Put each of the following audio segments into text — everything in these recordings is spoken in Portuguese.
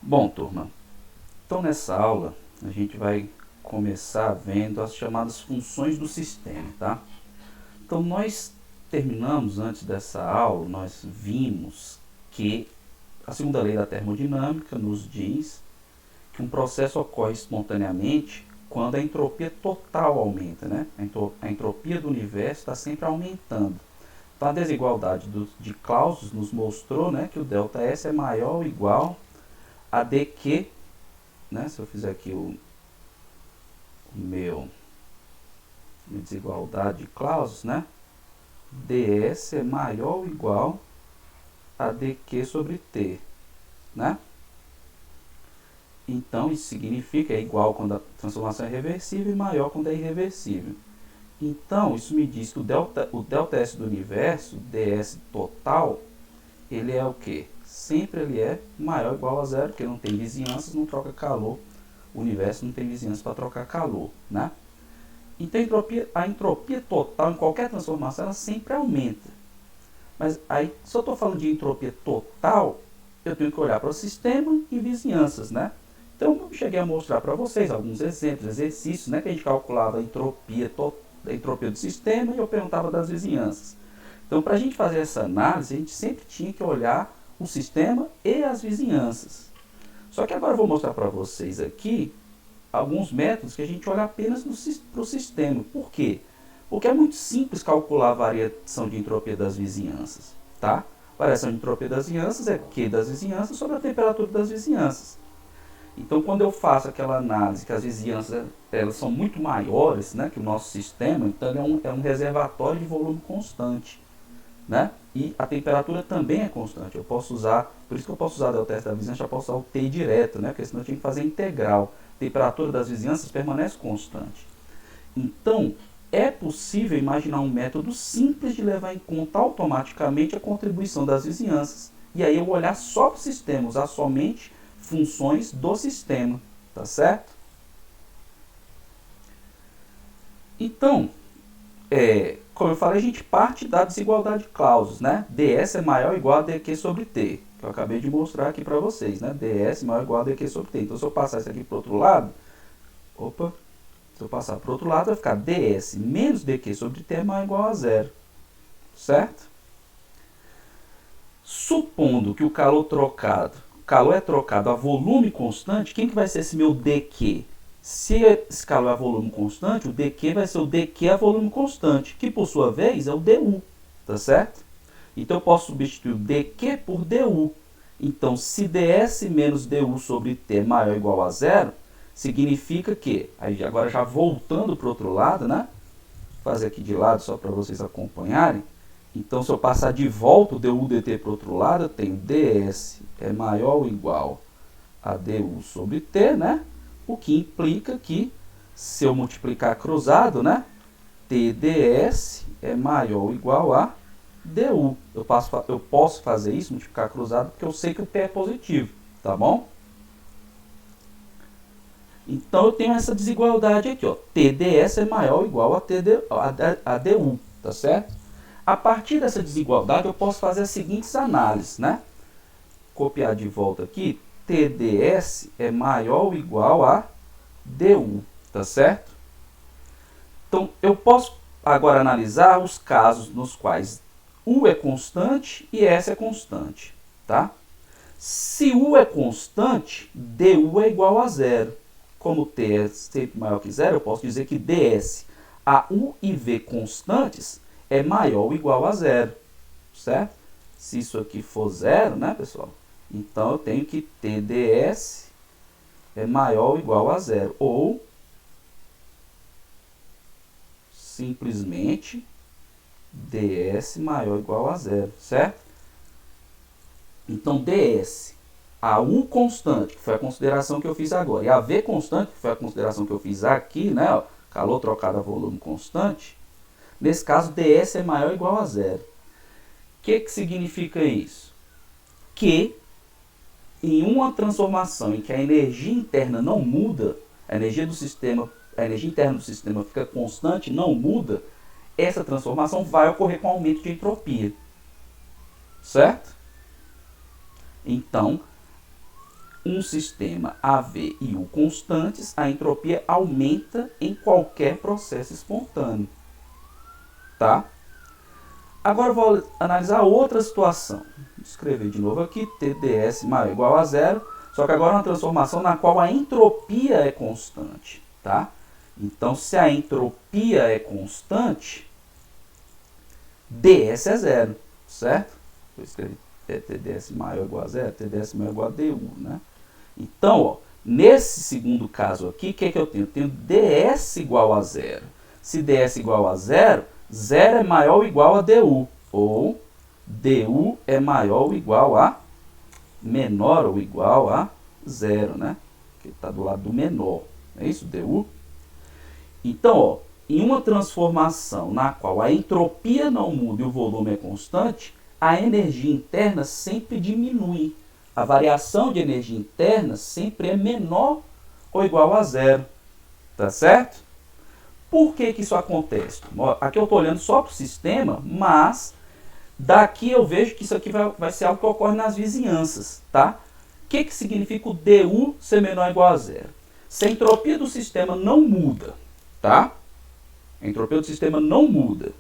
Bom, turma, então nessa aula a gente vai começar vendo as chamadas funções do sistema, tá? Então nós terminamos, antes dessa aula, nós vimos que a segunda lei da termodinâmica nos diz que um processo ocorre espontaneamente quando a entropia total aumenta, né? A entropia do universo está sempre aumentando. Então a desigualdade de Clausius nos mostrou, né, que o ΔS é maior ou igual a dq, né, se eu fizer aqui minha desigualdade de Clausius, né, ds é maior ou igual a dq sobre t, né? Então isso significa é igual quando a transformação é reversível e maior quando é irreversível. Então isso me diz que o ΔS do universo, ds total, ele é o que? Sempre ele é maior ou igual a zero, porque não tem vizinhanças, não troca calor. O universo não tem vizinhança para trocar calor, né? Então a entropia total em qualquer transformação ela sempre aumenta. Mas aí, se eu estou falando de entropia total, eu tenho que olhar para o sistema e vizinhanças, né? Então eu cheguei a mostrar para vocês alguns exemplos, exercícios, né, que a gente calculava a entropia do sistema e eu perguntava das vizinhanças. Então, para a gente fazer essa análise, a gente sempre tinha que olhar o sistema e as vizinhanças. Só que agora eu vou mostrar para vocês aqui alguns métodos que a gente olha apenas para o sistema. Por quê? Porque é muito simples calcular a variação de entropia das vizinhanças. Tá? A variação de entropia das vizinhanças é Q das vizinhanças sobre a temperatura das vizinhanças. Então, quando eu faço aquela análise que as vizinhanças elas são muito maiores, né, que o nosso sistema, então é um reservatório de volume constante. Né? E a temperatura também é constante. Eu posso usar, por isso que eu posso usar o teste da vizinhança, já posso usar o T direto, né? Porque senão eu tinha que fazer integral. A temperatura das vizinhanças permanece constante. Então, é possível imaginar um método simples de levar em conta automaticamente a contribuição das vizinhanças. E aí eu vou olhar só para o sistema, usar somente funções do sistema, tá certo? Então, como eu falei, a gente parte da desigualdade de Clausius, né? ds é maior ou igual a dq sobre t, que eu acabei de mostrar aqui para vocês, né? ds é maior ou igual a dq sobre t. Então, se eu passar isso aqui para o outro lado, se eu passar para o outro lado, vai ficar ds menos dq sobre t é maior ou igual a zero, certo? Supondo que o calor é trocado a volume constante, quem que vai ser esse meu dq? Se esse calor é a volume constante, o dq vai ser o dq a volume constante, que por sua vez é o du, tá certo? Então eu posso substituir o dq por du. Então, se ds menos du sobre t é maior ou igual a zero, significa que, aí agora já voltando para o outro lado, né? Vou fazer aqui de lado só para vocês acompanharem. Então, se eu passar de volta o du dt para o outro lado, eu tenho ds é maior ou igual a du sobre t, né? O que implica que, se eu multiplicar cruzado, né, TdS é maior ou igual a du. Eu posso fazer isso, multiplicar cruzado, porque eu sei que o T é positivo, tá bom? Então, eu tenho essa desigualdade aqui, ó. TdS é maior ou igual a du, tá certo? A partir dessa desigualdade, eu posso fazer as seguintes análises, né? Copiar de volta aqui, TdS é maior ou igual a du, tá certo? Então, eu posso agora analisar os casos nos quais U é constante e S é constante, tá? Se U é constante, du é igual a zero. Como T é sempre maior que zero, eu posso dizer que ds a U e V constantes é maior ou igual a zero, certo? Se isso aqui for zero, né, pessoal? Então, eu tenho que TdS é maior ou igual a zero. Ou, simplesmente, ds maior ou igual a zero, certo? Então, ds, a U constante, que foi a consideração que eu fiz agora, e a V constante, que foi a consideração que eu fiz aqui, né, ó, calor trocado a volume constante, nesse caso, ds é maior ou igual a zero. O que significa isso? Que em uma transformação em que a energia interna não muda, a energia interna do sistema fica constante, não muda, essa transformação vai ocorrer com aumento de entropia. Certo? Então, um sistema AV e U constantes, a entropia aumenta em qualquer processo espontâneo. Tá? Agora eu vou analisar outra situação. Vou escrever de novo aqui, TdS maior ou igual a zero, só que agora é uma transformação na qual a entropia é constante. Tá? Então, se a entropia é constante, ds é zero, certo? Vou escrever TdS maior ou igual a zero, TdS maior ou igual a du, né? Então, ó, nesse segundo caso aqui, o que é que eu tenho? Eu tenho ds igual a zero. Se ds igual a zero, 0 é maior ou igual a du, ou du é maior ou igual a menor ou igual a zero, né? Que está do lado do menor, é isso, du? Então, ó, em uma transformação na qual a entropia não muda e o volume é constante, a energia interna sempre diminui. A variação de energia interna sempre é menor ou igual a zero. Tá certo? Por que isso acontece? Aqui eu estou olhando só para o sistema, mas daqui eu vejo que isso aqui vai ser algo que ocorre nas vizinhanças. Tá? O que significa o du ser menor ou igual a zero? Se a entropia do sistema não muda, tá? A entropia do sistema não muda.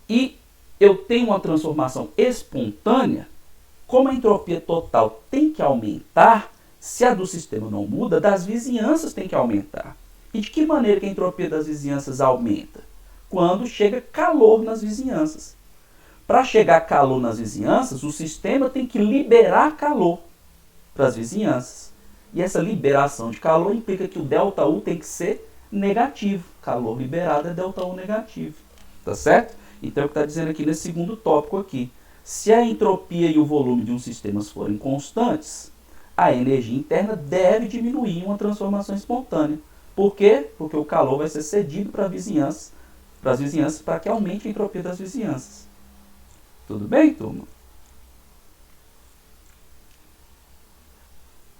E eu tenho uma transformação espontânea, como a entropia total tem que aumentar, se a do sistema não muda, das vizinhanças tem que aumentar. E de que maneira que a entropia das vizinhanças aumenta? Quando chega calor nas vizinhanças. Para chegar calor nas vizinhanças, o sistema tem que liberar calor para as vizinhanças. E essa liberação de calor implica que o ΔU tem que ser negativo. Calor liberado é ΔU negativo. Tá certo? Então, é o que está dizendo aqui nesse segundo tópico aqui. Se a entropia e o volume de um sistema forem constantes, a energia interna deve diminuir em uma transformação espontânea. Por quê? Porque o calor vai ser cedido para as vizinhanças para que aumente a entropia das vizinhanças. Tudo bem, turma?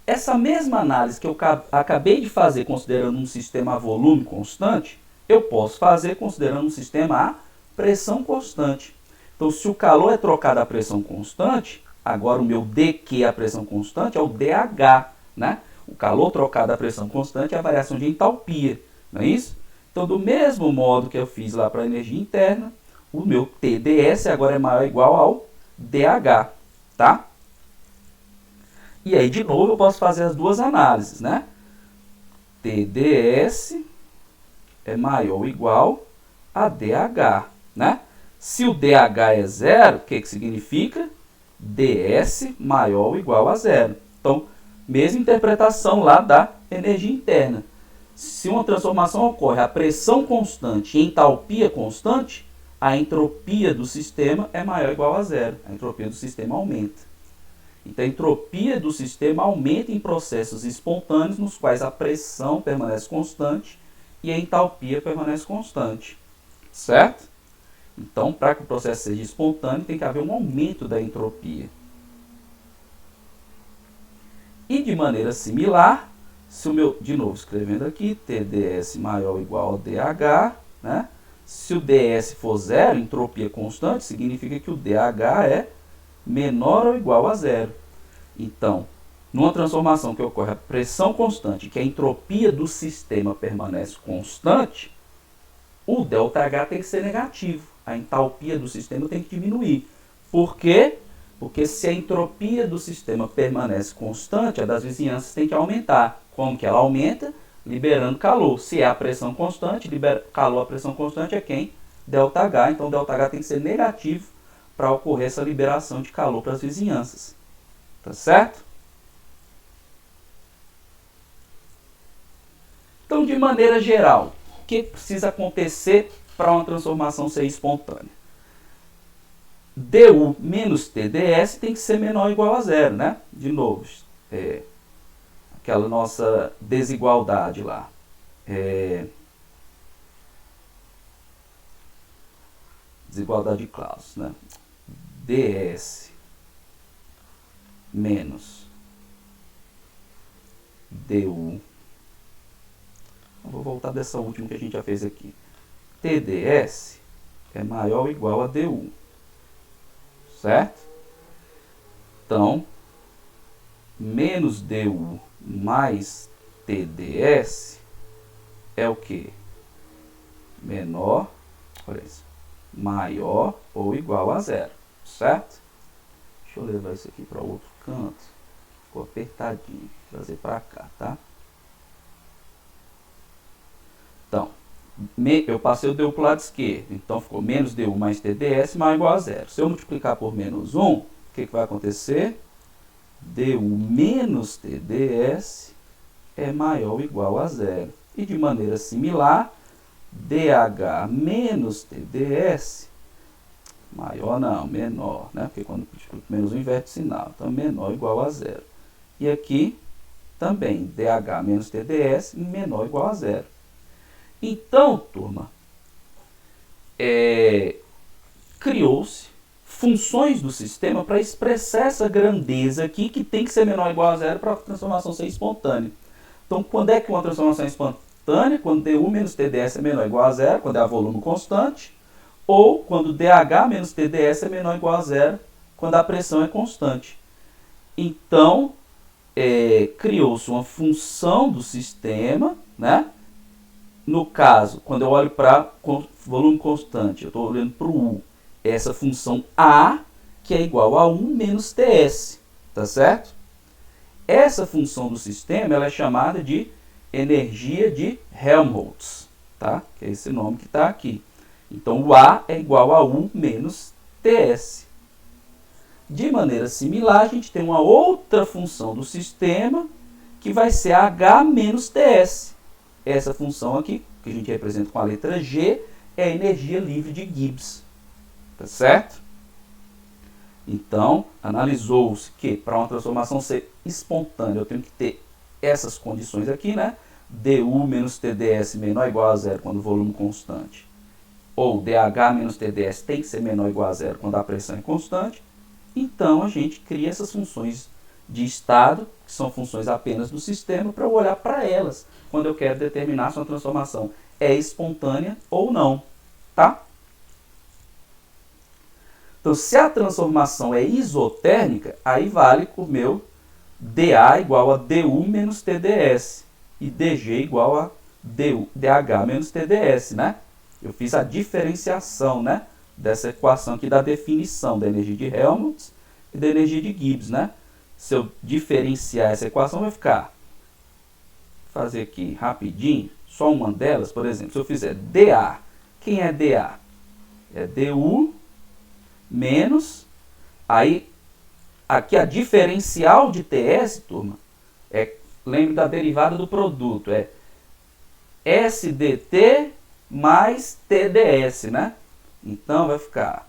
Essa mesma análise que eu acabei de fazer considerando um sistema a volume constante, eu posso fazer considerando um sistema a pressão constante. Então, se o calor é trocado a pressão constante, agora o meu dQ, a pressão constante, é o dH. Né? O calor trocado a pressão constante é a variação de entalpia. Não é isso? Então, do mesmo modo que eu fiz lá para a energia interna, o meu TdS agora é maior ou igual ao dH. Tá? E aí, de novo, eu posso fazer as duas análises, né? TdS é maior ou igual a dH, né? Se o dH é zero, o que significa? ds maior ou igual a zero. Então, mesma interpretação lá da energia interna. Se uma transformação ocorre a pressão constante e entalpia constante, a entropia do sistema é maior ou igual a zero. A entropia do sistema aumenta. Então, a entropia do sistema aumenta em processos espontâneos nos quais a pressão permanece constante e a entalpia permanece constante. Certo? Então, para que o processo seja espontâneo, tem que haver um aumento da entropia. E de maneira similar, se o meu, de novo escrevendo aqui, TdS maior ou igual a dH, né? Se o ds for zero, entropia constante, significa que o dH é menor ou igual a zero. Então, numa transformação que ocorre a pressão constante, que a entropia do sistema permanece constante, o ΔH tem que ser negativo. A entalpia do sistema tem que diminuir. Por quê? Porque se a entropia do sistema permanece constante, a das vizinhanças tem que aumentar. Como que ela aumenta? Liberando calor. Se é a pressão constante, calor a pressão constante é quem? ΔH. Então, ΔH tem que ser negativo para ocorrer essa liberação de calor para as vizinhanças. Tá certo? Então, de maneira geral, o que precisa acontecer para uma transformação ser espontânea? du menos TdS tem que ser menor ou igual a zero, né? De novo, aquela nossa desigualdade lá. Desigualdade de Clausius, né? ds menos du. Vou voltar dessa última que a gente já fez aqui. TdS é maior ou igual a du. Certo? Então, menos du mais TdS é o quê? Menor, olha isso, maior ou igual a zero, certo? Deixa eu levar isso aqui para outro canto. Ficou apertadinho. Vou trazer para cá, tá? Então, eu passei o du para o lado esquerdo. Então, ficou menos du mais TdS maior ou igual a zero. Se eu multiplicar por menos 1, o que vai acontecer? Du menos TdS é maior ou igual a zero. E de maneira similar, dH menos TdS, maior não, menor, né? Porque quando multiplica menos 1 inverte o sinal. Então, menor ou igual a zero. E aqui também, dH menos TdS menor ou igual a zero. Então, turma, criou-se funções do sistema para expressar essa grandeza aqui, que tem que ser menor ou igual a zero para a transformação ser espontânea. Então, quando é que uma transformação é espontânea? Quando du menos TdS é menor ou igual a zero, quando é a volume constante, ou quando dH menos TdS é menor ou igual a zero, quando a pressão é constante. Então, criou-se uma função do sistema, né? No caso, quando eu olho para volume constante, eu estou olhando para o U, essa função A, que é igual a 1 menos TS, tá certo? Essa função do sistema ela é chamada de energia de Helmholtz, tá? Que é esse nome que está aqui. Então, o A é igual a 1 menos TS. De maneira similar, a gente tem uma outra função do sistema, que vai ser H menos TS. Essa função aqui, que a gente representa com a letra G, é a energia livre de Gibbs. Tá certo? Então, analisou-se que para uma transformação ser espontânea, eu tenho que ter essas condições aqui, né? du menos TdS menor ou igual a zero quando o volume constante. Ou dH menos TdS tem que ser menor ou igual a zero quando a pressão é constante. Então, a gente cria essas funções de estado, que são funções apenas do sistema, para eu olhar para elas quando eu quero determinar se uma transformação é espontânea ou não, tá? Então, se a transformação é isotérmica, aí vale o meu dA igual a du menos TdS e dG igual a dH menos TdS, né? Eu fiz a diferenciação, né, dessa equação aqui da definição da energia de Helmholtz e da energia de Gibbs, né? Se eu diferenciar essa equação, vai ficar, vou fazer aqui rapidinho, só uma delas, por exemplo, se eu fizer dA, quem é dA? É du menos, aí, aqui a diferencial de TS, turma, lembre da derivada do produto, é SDT mais TdS, né? Então, vai ficar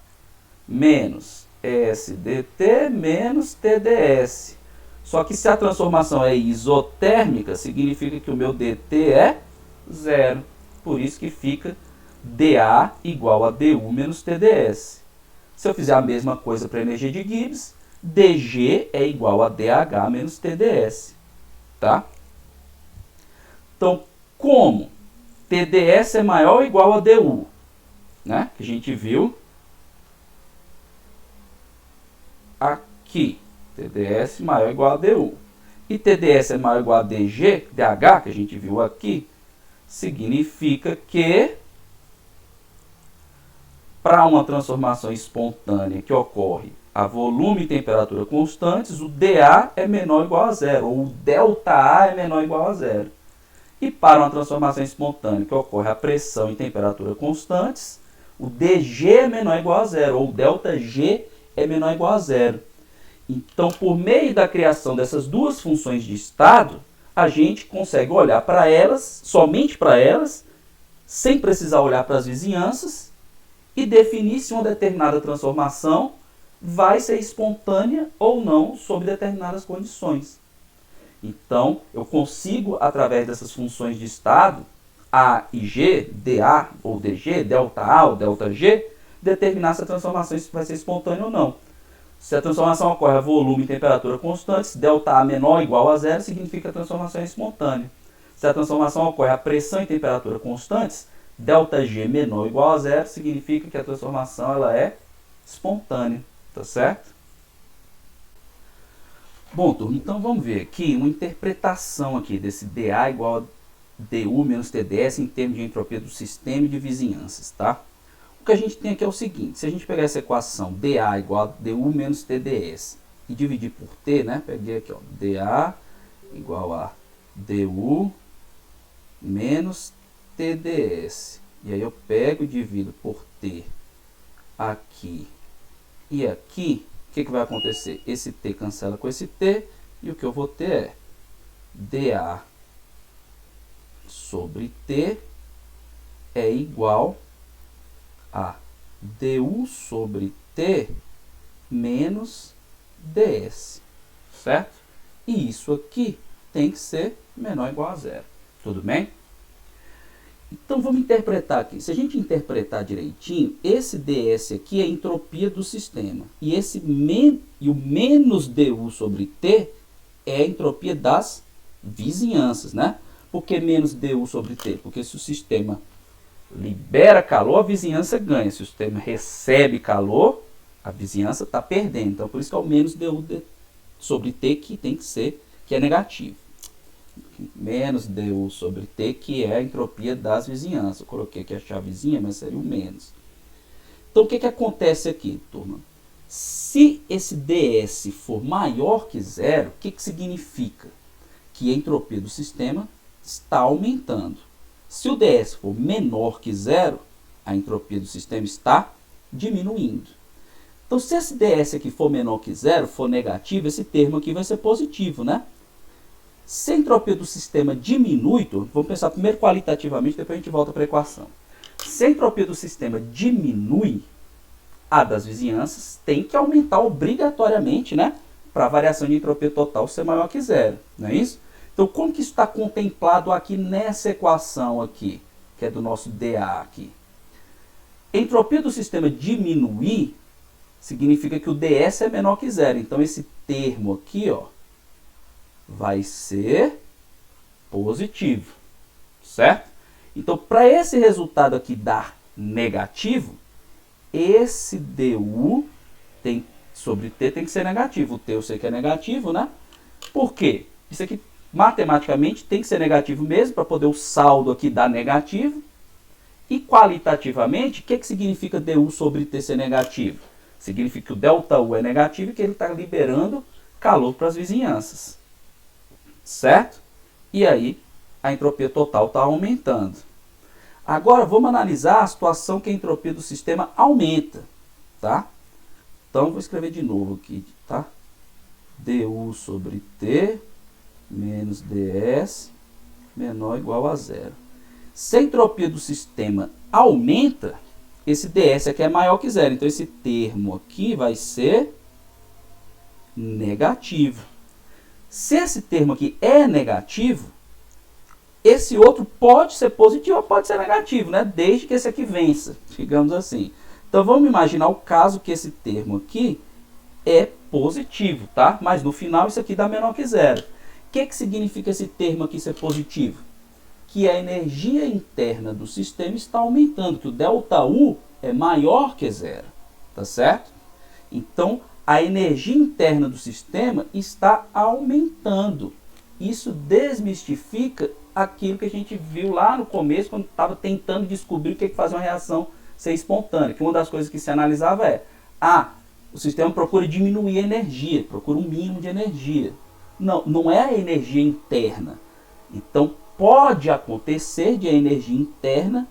menos SDT menos TdS. Só que se a transformação é isotérmica, significa que o meu dt é zero. Por isso que fica dA igual a du menos TdS. Se eu fizer a mesma coisa para a energia de Gibbs, dG é igual a dH menos TdS. Tá? Então, como TdS é maior ou igual a du, né? Que a gente viu aqui, TdS maior ou igual a du. E TdS é maior ou igual a dG, dH, que a gente viu aqui, significa que para uma transformação espontânea que ocorre a volume e temperatura constantes, o dA é menor ou igual a zero, ou o ΔA é menor ou igual a zero. E para uma transformação espontânea que ocorre a pressão e temperatura constantes, o dG é menor ou igual a zero, ou o ΔG é menor ou igual a zero. Então, por meio da criação dessas duas funções de estado, a gente consegue olhar para elas, somente para elas, sem precisar olhar para as vizinhanças, e definir se uma determinada transformação vai ser espontânea ou não sob determinadas condições. Então, eu consigo, através dessas funções de estado, A e G, dA ou dG, ΔA ou ΔG, determinar se a transformação vai ser espontânea ou não. Se a transformação ocorre a volume e temperatura constantes, ΔA menor ou igual a zero significa que a transformação é espontânea. Se a transformação ocorre a pressão e temperatura constantes, ΔG menor ou igual a zero significa que a transformação ela é espontânea, tá certo? Bom, turma, então vamos ver aqui uma interpretação aqui desse dA igual a du menos TdS em termos de entropia do sistema e de vizinhanças, tá? O que a gente tem aqui é o seguinte, se a gente pegar essa equação dA igual a du menos TdS e dividir por t, né? Peguei aqui, ó, dA igual a du menos TdS. E aí eu pego e divido por t aqui e aqui. O que vai acontecer? Esse t cancela com esse t e o que eu vou ter é dA sobre t é igual a du sobre t menos ds, certo? E isso aqui tem que ser menor ou igual a zero, tudo bem? Então vamos interpretar aqui. Se a gente interpretar direitinho, esse ds aqui é a entropia do sistema. E o menos du sobre t é a entropia das vizinhanças, né? Por que menos du sobre t? Porque se o sistema libera calor, a vizinhança ganha. Se o sistema recebe calor, a vizinhança está perdendo. Então por isso que é o menos du sobre t que tem que ser, que é negativo. Menos du sobre t, que é a entropia das vizinhanças. Eu coloquei aqui a chavezinha, mas seria o menos. Então, o que acontece aqui, turma? Se esse ds for maior que zero, o que significa? Que a entropia do sistema está aumentando. Se o ds for menor que zero, a entropia do sistema está diminuindo. Então, se esse ds aqui for menor que zero, for negativo, esse termo aqui vai ser positivo, né? Se a entropia do sistema diminui, vamos pensar primeiro qualitativamente, depois a gente volta para a equação. Se a entropia do sistema diminui, a das vizinhanças tem que aumentar obrigatoriamente, né? Para a variação de entropia total ser maior que zero, não é isso? Então, como que isso está contemplado aqui nessa equação aqui, que é do nosso dA aqui? A entropia do sistema diminuir significa que o ds é menor que zero. Então, esse termo aqui, ó, vai ser positivo, certo? Então, para esse resultado aqui dar negativo, esse du sobre t tem que ser negativo. O t eu sei que é negativo, né? Por quê? Isso aqui, matematicamente, tem que ser negativo mesmo, para poder o saldo aqui dar negativo. E qualitativamente, o que significa du sobre t ser negativo? Significa que o ΔU é negativo e que ele está liberando calor para as vizinhanças. Certo? E aí, a entropia total está aumentando. Agora, vamos analisar a situação que a entropia do sistema aumenta. Tá? Então, vou escrever de novo aqui. Tá? du sobre t menos ds menor ou igual a zero. Se a entropia do sistema aumenta, esse ds aqui é maior que zero. Então, esse termo aqui vai ser negativo. Se esse termo aqui é negativo, esse outro pode ser positivo ou pode ser negativo, né? Desde que esse aqui vença, digamos assim. Então, vamos imaginar o caso que esse termo aqui é positivo, tá? Mas no final isso aqui dá menor que zero. O que significa esse termo aqui ser positivo? Que a energia interna do sistema está aumentando, que o ΔU é maior que zero, tá certo? Então, a energia interna do sistema está aumentando. Isso desmistifica aquilo que a gente viu lá no começo, quando estava tentando descobrir o que faz uma reação ser espontânea. Que uma das coisas que se analisava é, o sistema procura diminuir a energia, procura um mínimo de energia. Não é a energia interna. Então, pode acontecer de a energia interna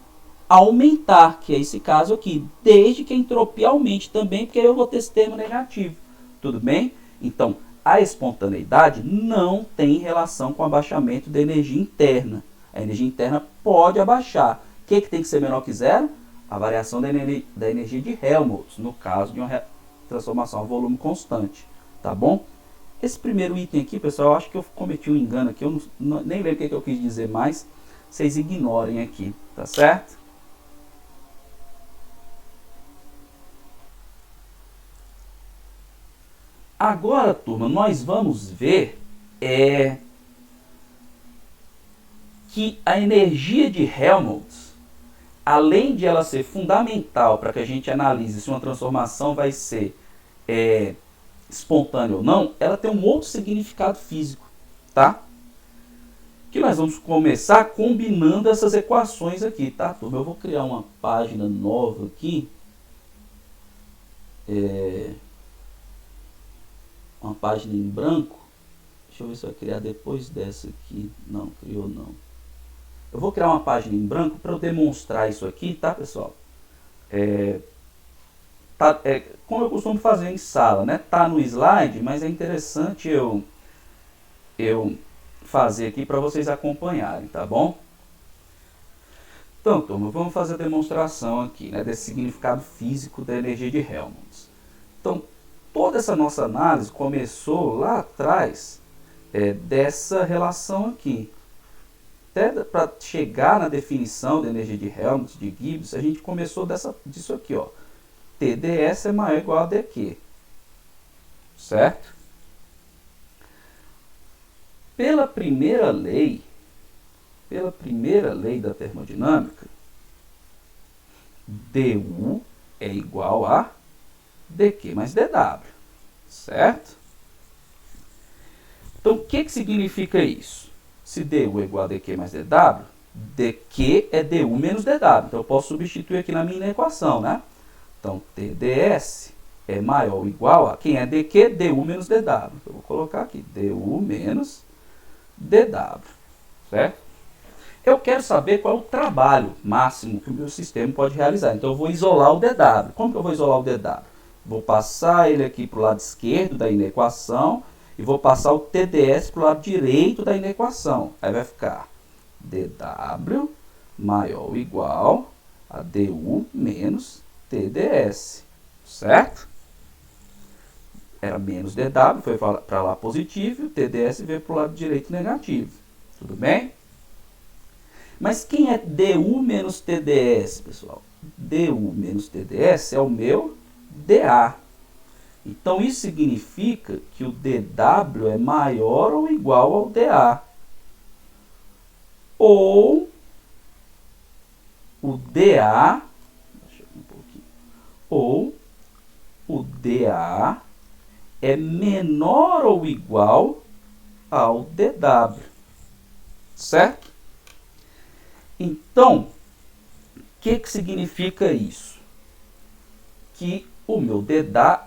aumentar, que é esse caso aqui, desde que a entropia aumente também, porque eu vou ter esse termo negativo. Tudo bem? Então, a espontaneidade não tem relação com o abaixamento da energia interna. A energia interna pode abaixar. O que tem que ser menor que zero? A variação da energia de Helmholtz, no caso de uma transformação a volume constante. Tá bom? Esse primeiro item aqui, pessoal, eu acho que eu cometi um engano aqui, eu nem lembro o que eu quis dizer mais. Vocês ignorem aqui, tá certo? Agora, turma, nós vamos ver que a energia de Helmholtz, além de ela ser fundamental para que a gente analise se uma transformação vai ser espontânea ou não, ela tem um outro significado físico, tá? Que nós vamos começar combinando essas equações aqui, tá, turma? Eu vou criar uma página nova aqui. Uma página em branco. Deixa eu ver se vai criar depois dessa aqui. Não, criou não. Eu vou criar uma página em branco para eu demonstrar isso aqui, tá, pessoal? Como eu costumo fazer em sala, né? Tá no slide, mas é interessante eu fazer aqui para vocês acompanharem, tá bom? Então, turma, vamos fazer a demonstração aqui, né, desse significado físico da energia de Helmholtz. Então, toda essa nossa análise começou lá atrás dessa relação aqui. Até para chegar na definição da energia de Helmholtz, de Gibbs, a gente começou disso aqui, ó. TdS é maior ou igual a dQ. Certo? Pela primeira lei da termodinâmica, du é igual a dQ mais dW, certo? Então, o que significa isso? Se du é igual a dQ mais dW, dQ é du menos dW. Então, eu posso substituir aqui na minha equação, né? Então, TdS é maior ou igual a, quem é dQ? du menos dW. Eu vou colocar aqui, du menos dW, certo? Eu quero saber qual é o trabalho máximo que o meu sistema pode realizar. Então, eu vou isolar o dW. Como que eu vou isolar o dW? Vou passar ele aqui para o lado esquerdo da inequação e vou passar o TdS para o lado direito da inequação. Aí vai ficar dW maior ou igual a du menos TdS, certo? Era menos dW, foi para lá positivo, e o TdS veio para o lado direito negativo. Tudo bem? Mas quem é du menos TdS, pessoal? Du menos TdS é o meu dA. Então, isso significa que o dW é maior ou igual ao dA. Ou o dA, deixa eu ver um pouquinho, ou o dA é menor ou igual ao dW. Certo? Então, o que significa isso? Que o meu ΔA,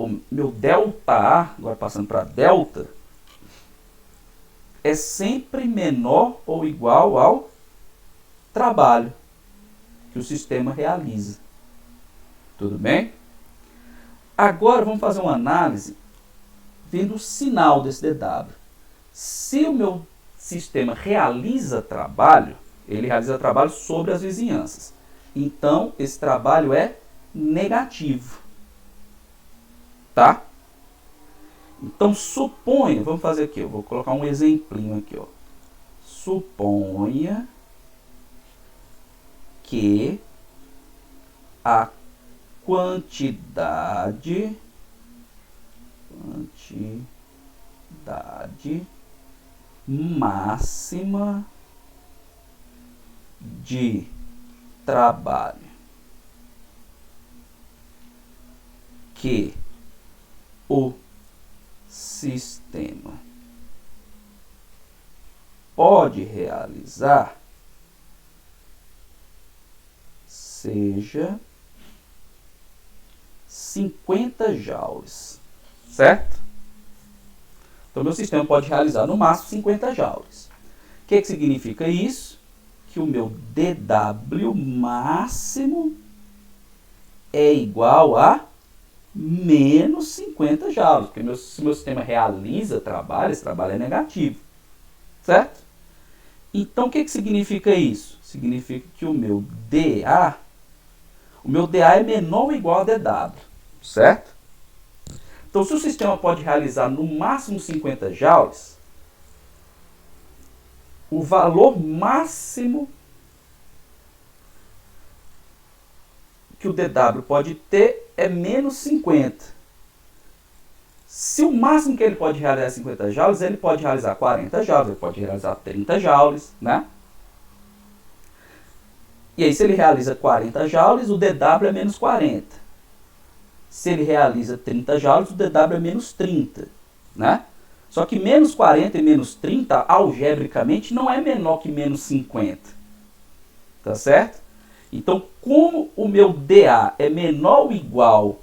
agora passando para delta, é sempre menor ou igual ao trabalho que o sistema realiza. Tudo bem? Agora vamos fazer uma análise vendo o sinal desse dW. Se o meu sistema realiza trabalho, ele realiza trabalho sobre as vizinhanças. Então, esse trabalho é negativo. Tá? Então, suponha, vamos fazer aqui, eu vou colocar um exemplinho aqui, ó. Suponha que a quantidade máxima de trabalho que o sistema pode realizar seja 50 joules, certo? Então, meu sistema pode realizar no máximo 50 joules. O que significa isso? Que o meu dW máximo é igual a menos 50 joules, porque se meu sistema realiza trabalho, esse trabalho é negativo, certo? Então, o que significa isso? Significa que o meu dA é menor ou igual a dW, certo? Então, se o sistema pode realizar no máximo 50 joules, o valor máximo que o dW pode ter é menos 50. Se o máximo que ele pode realizar é 50 joules, ele pode realizar 40 joules, ele pode realizar 30 joules, né? E aí, se ele realiza 40 joules, o dW é menos 40. Se ele realiza 30 joules, o dW é menos 30, né? Só que menos 40 e menos 30, algebricamente, não é menor que menos 50. Tá certo? Então, como o meu dA é menor ou igual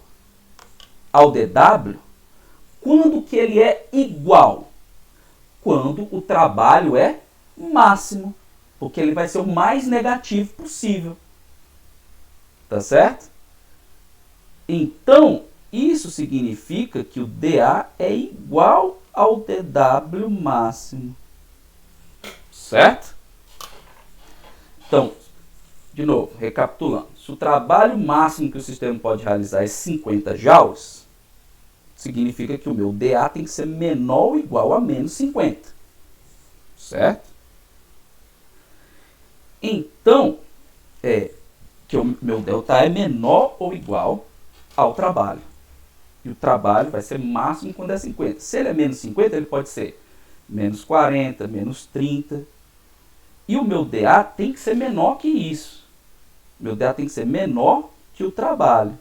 ao dW, quando que ele é igual? Quando o trabalho é máximo, porque ele vai ser o mais negativo possível. Tá certo? Então, isso significa que o dA é igual ao dW máximo. Certo? Então, de novo, recapitulando. Se o trabalho máximo que o sistema pode realizar é 50 joules, significa que o meu dA tem que ser menor ou igual a menos 50. Certo? Então, que o meu ΔA é menor ou igual ao trabalho. E o trabalho vai ser máximo quando é 50. Se ele é menos 50, ele pode ser menos 40, menos 30. E o meu dA tem que ser menor que isso. Meu dA tem que ser menor que o trabalho.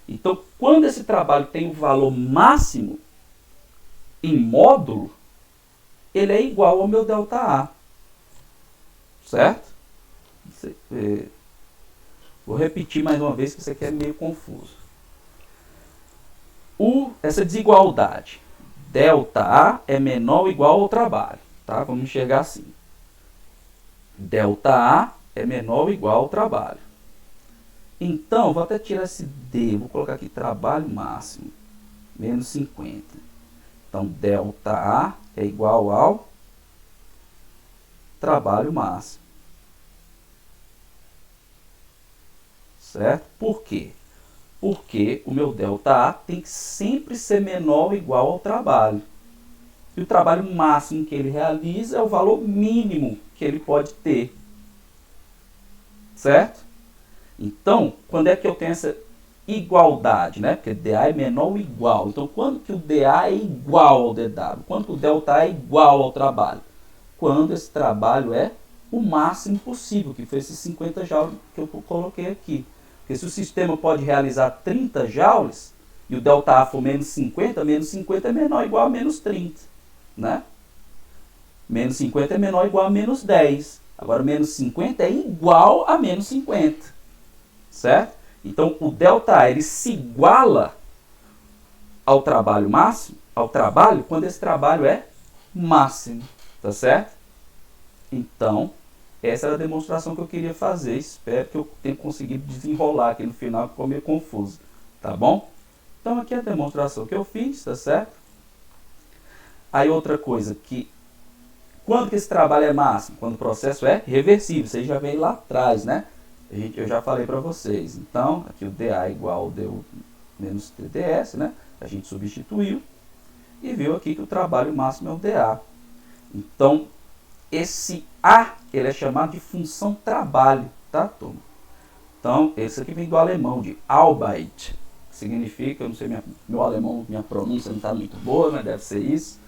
Então, quando esse trabalho tem o valor máximo em módulo, ele é igual ao meu ΔA. Certo? Vou repetir mais uma vez que isso aqui é meio confuso. Essa desigualdade, ΔA é menor ou igual ao trabalho. Tá? Vamos enxergar assim. ΔA é menor ou igual ao trabalho. Então, vou até tirar esse D, vou colocar aqui trabalho máximo, menos 50. Então, ΔA é igual ao trabalho máximo. Certo? Por quê? Porque o meu ΔA tem que sempre ser menor ou igual ao trabalho. E o trabalho máximo que ele realiza é o valor mínimo que ele pode ter. Certo? Então, quando é que eu tenho essa igualdade, né? Porque dA é menor ou igual. Então, quando que o dA é igual ao dW? Quando que o ΔA é igual ao trabalho? Quando esse trabalho é o máximo possível, que foi esses 50 joules que eu coloquei aqui. Porque se o sistema pode realizar 30 joules e o ΔA for menos 50 é menor ou igual a menos 30. Né? Menos 50 é menor ou igual a menos 10. Agora, menos 50 é igual a menos 50. Certo? Então, o ΔA ele se iguala ao trabalho máximo, ao trabalho, quando esse trabalho é máximo. Tá certo? Então, essa era a demonstração que eu queria fazer. Espero que eu tenha conseguido desenrolar aqui no final, que ficou meio confuso. Tá bom? Então, aqui é a demonstração que eu fiz, tá certo? Aí, outra coisa, quando que esse trabalho é máximo? Quando o processo é reversível. Vocês já veio lá atrás, né? Eu já falei para vocês. Então, aqui o dA é igual ao du menos TdS, né? A gente substituiu e viu aqui que o trabalho máximo é o dA. Então, esse A, ele é chamado de função trabalho, tá, turma? Então, esse aqui vem do alemão, de Arbeit, que significa, eu não sei, meu alemão, minha pronúncia não está muito boa, mas deve ser isso.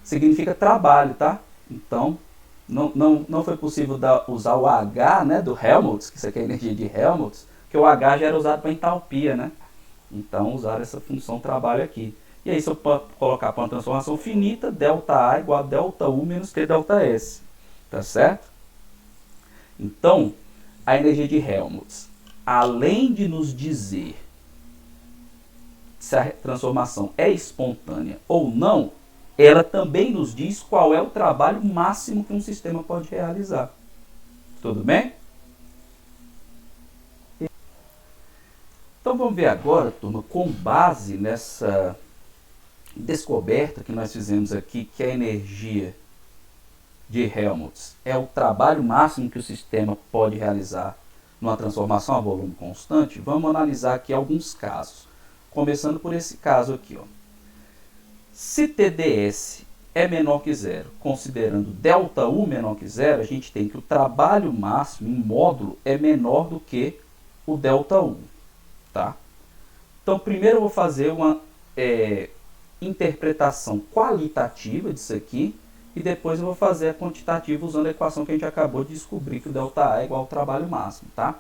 Significa trabalho, tá? Então, não foi possível usar o H, né, do Helmholtz, que isso aqui é a energia de Helmholtz, porque o H já era usado para entalpia, né? Então, usaram essa função trabalho aqui. E aí, se eu colocar para uma transformação finita, ΔA igual a ΔU menos TΔS. Tá certo? Então, a energia de Helmholtz, além de nos dizer se a transformação é espontânea ou não, ela também nos diz qual é o trabalho máximo que um sistema pode realizar. Tudo bem? Então, vamos ver agora, turma, com base nessa descoberta que nós fizemos aqui, que a energia de Helmholtz é o trabalho máximo que o sistema pode realizar numa transformação a volume constante. Vamos analisar aqui alguns casos, começando por esse caso aqui, ó. Se TdS é menor que zero, considerando ΔU menor que zero, a gente tem que o trabalho máximo em módulo é menor do que o ΔU, tá? Então, primeiro eu vou fazer uma interpretação qualitativa disso aqui e depois eu vou fazer a quantitativa usando a equação que a gente acabou de descobrir, que o ΔA é igual ao trabalho máximo, tá?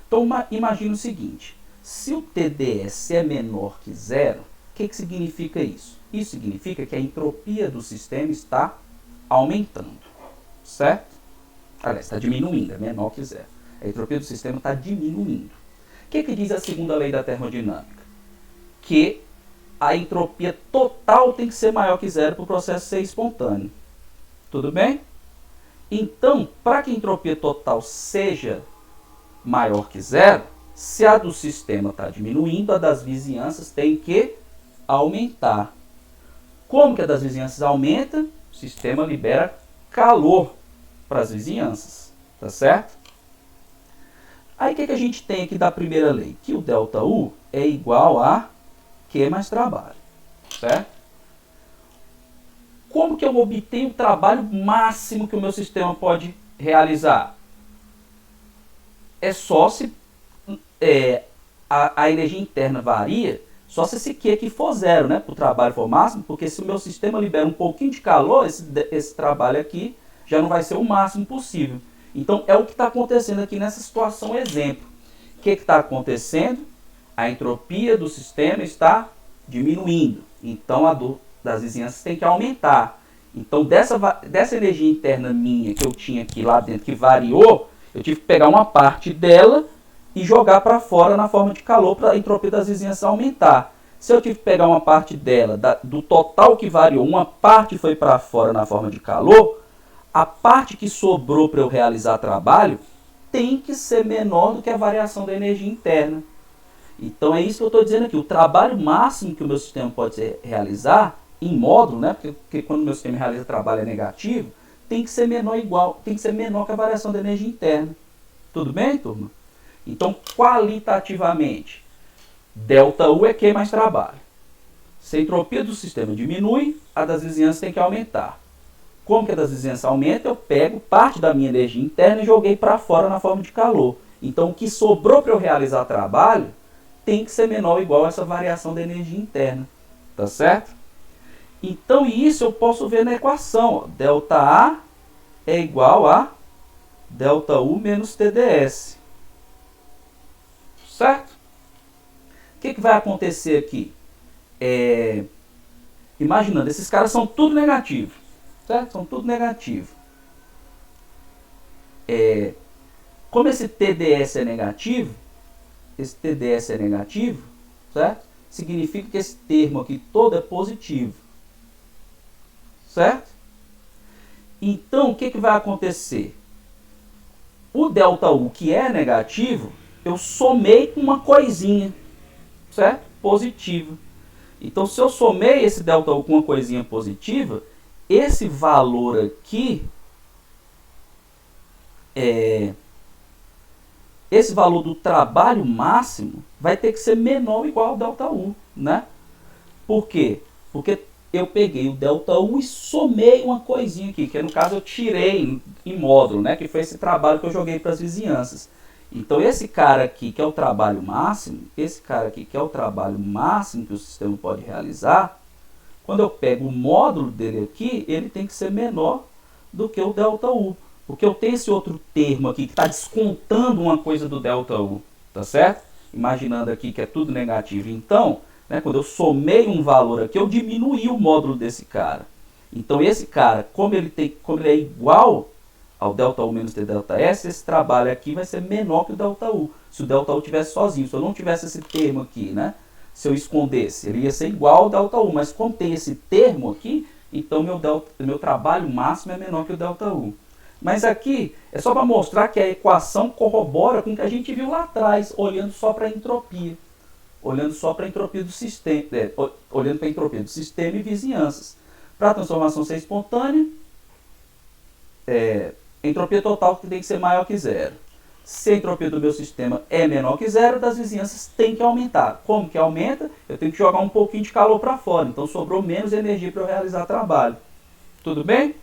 Então, imagine o seguinte, Se o TDS é menor que zero, o que significa isso? Isso significa que a entropia do sistema está aumentando, certo? Aliás, está diminuindo, é menor que zero. A entropia do sistema está diminuindo. O que diz a segunda lei da termodinâmica? Que a entropia total tem que ser maior que zero para o processo ser espontâneo. Tudo bem? Então, para que a entropia total seja maior que zero, se a do sistema está diminuindo, a das vizinhanças tem que aumentar. Como que a das vizinhanças aumenta? O sistema libera calor para as vizinhanças, tá certo? Aí o que a gente tem aqui da primeira lei? Que o ΔU é igual a Q mais trabalho, certo? Como que eu obtenho o trabalho máximo que o meu sistema pode realizar? É só se a energia interna varia, só se esse Q aqui for zero, né? Para o trabalho for máximo, porque se o meu sistema libera um pouquinho de calor, esse trabalho aqui já não vai ser o máximo possível. Então, é o que está acontecendo aqui nessa situação exemplo. O que está acontecendo? A entropia do sistema está diminuindo. Então, a das vizinhanças tem que aumentar. Então, dessa energia interna minha que eu tinha aqui lá dentro, que variou, eu tive que pegar uma parte dela e jogar para fora na forma de calor para a entropia das vizinhanças aumentar. Se eu tive que pegar uma parte dela, do total que variou, uma parte foi para fora na forma de calor, a parte que sobrou para eu realizar trabalho tem que ser menor do que a variação da energia interna. Então é isso que eu estou dizendo aqui. O trabalho máximo que o meu sistema pode realizar em módulo, né? Porque quando o meu sistema realiza trabalho é negativo, tem que ser menor que a variação da energia interna. Tudo bem, turma? Então, qualitativamente, ΔU é Q mais trabalho. Se a entropia do sistema diminui, a das vizinhanças tem que aumentar. Como que a das vizinhanças aumenta? Eu pego parte da minha energia interna e joguei para fora na forma de calor. Então, o que sobrou para eu realizar trabalho tem que ser menor ou igual a essa variação da energia interna. Tá certo? Então, isso eu posso ver na equação. ΔA é igual a ΔU menos TdS. Certo? O que vai acontecer aqui? Imaginando, esses caras são tudo negativo. Certo? São tudo negativo. Como esse TdS é negativo, certo? Significa que esse termo aqui todo é positivo. Certo? Então, o que vai acontecer? O ΔU, que é negativo, eu somei com uma coisinha, certo? Positiva. Então, se eu somei esse ΔU com uma coisinha positiva, esse valor aqui, esse valor do trabalho máximo vai ter que ser menor ou igual ao ΔU, né? Por quê? Porque eu peguei o ΔU e somei uma coisinha aqui, que no caso eu tirei em módulo, né? Que foi esse trabalho que eu joguei para as vizinhanças. Então, esse cara aqui, que é o trabalho máximo, que o sistema pode realizar, quando eu pego o módulo dele aqui, ele tem que ser menor do que o ΔU. Porque eu tenho esse outro termo aqui que está descontando uma coisa do ΔU, tá certo? Imaginando aqui que é tudo negativo. Então, né, quando eu somei um valor aqui, eu diminuí o módulo desse cara. Então, esse cara, como ele é igual ao ΔU menos TdS, esse trabalho aqui vai ser menor que o ΔU. Se o ΔU tivesse sozinho, se eu não tivesse esse termo aqui, né? Se eu escondesse, ele ia ser igual ao ΔU. Mas como tem esse termo aqui, então meu trabalho máximo é menor que o ΔU. Mas aqui é só para mostrar que a equação corrobora com o que a gente viu lá atrás, olhando só para a entropia. Olhando só para a entropia do sistema, olhando para a entropia do sistema e vizinhanças. Para a transformação ser espontânea, entropia total tem que ser maior que zero. Se a entropia do meu sistema é menor que zero, das vizinhanças tem que aumentar. Como que aumenta? Eu tenho que jogar um pouquinho de calor para fora. Então sobrou menos energia para eu realizar trabalho. Tudo bem?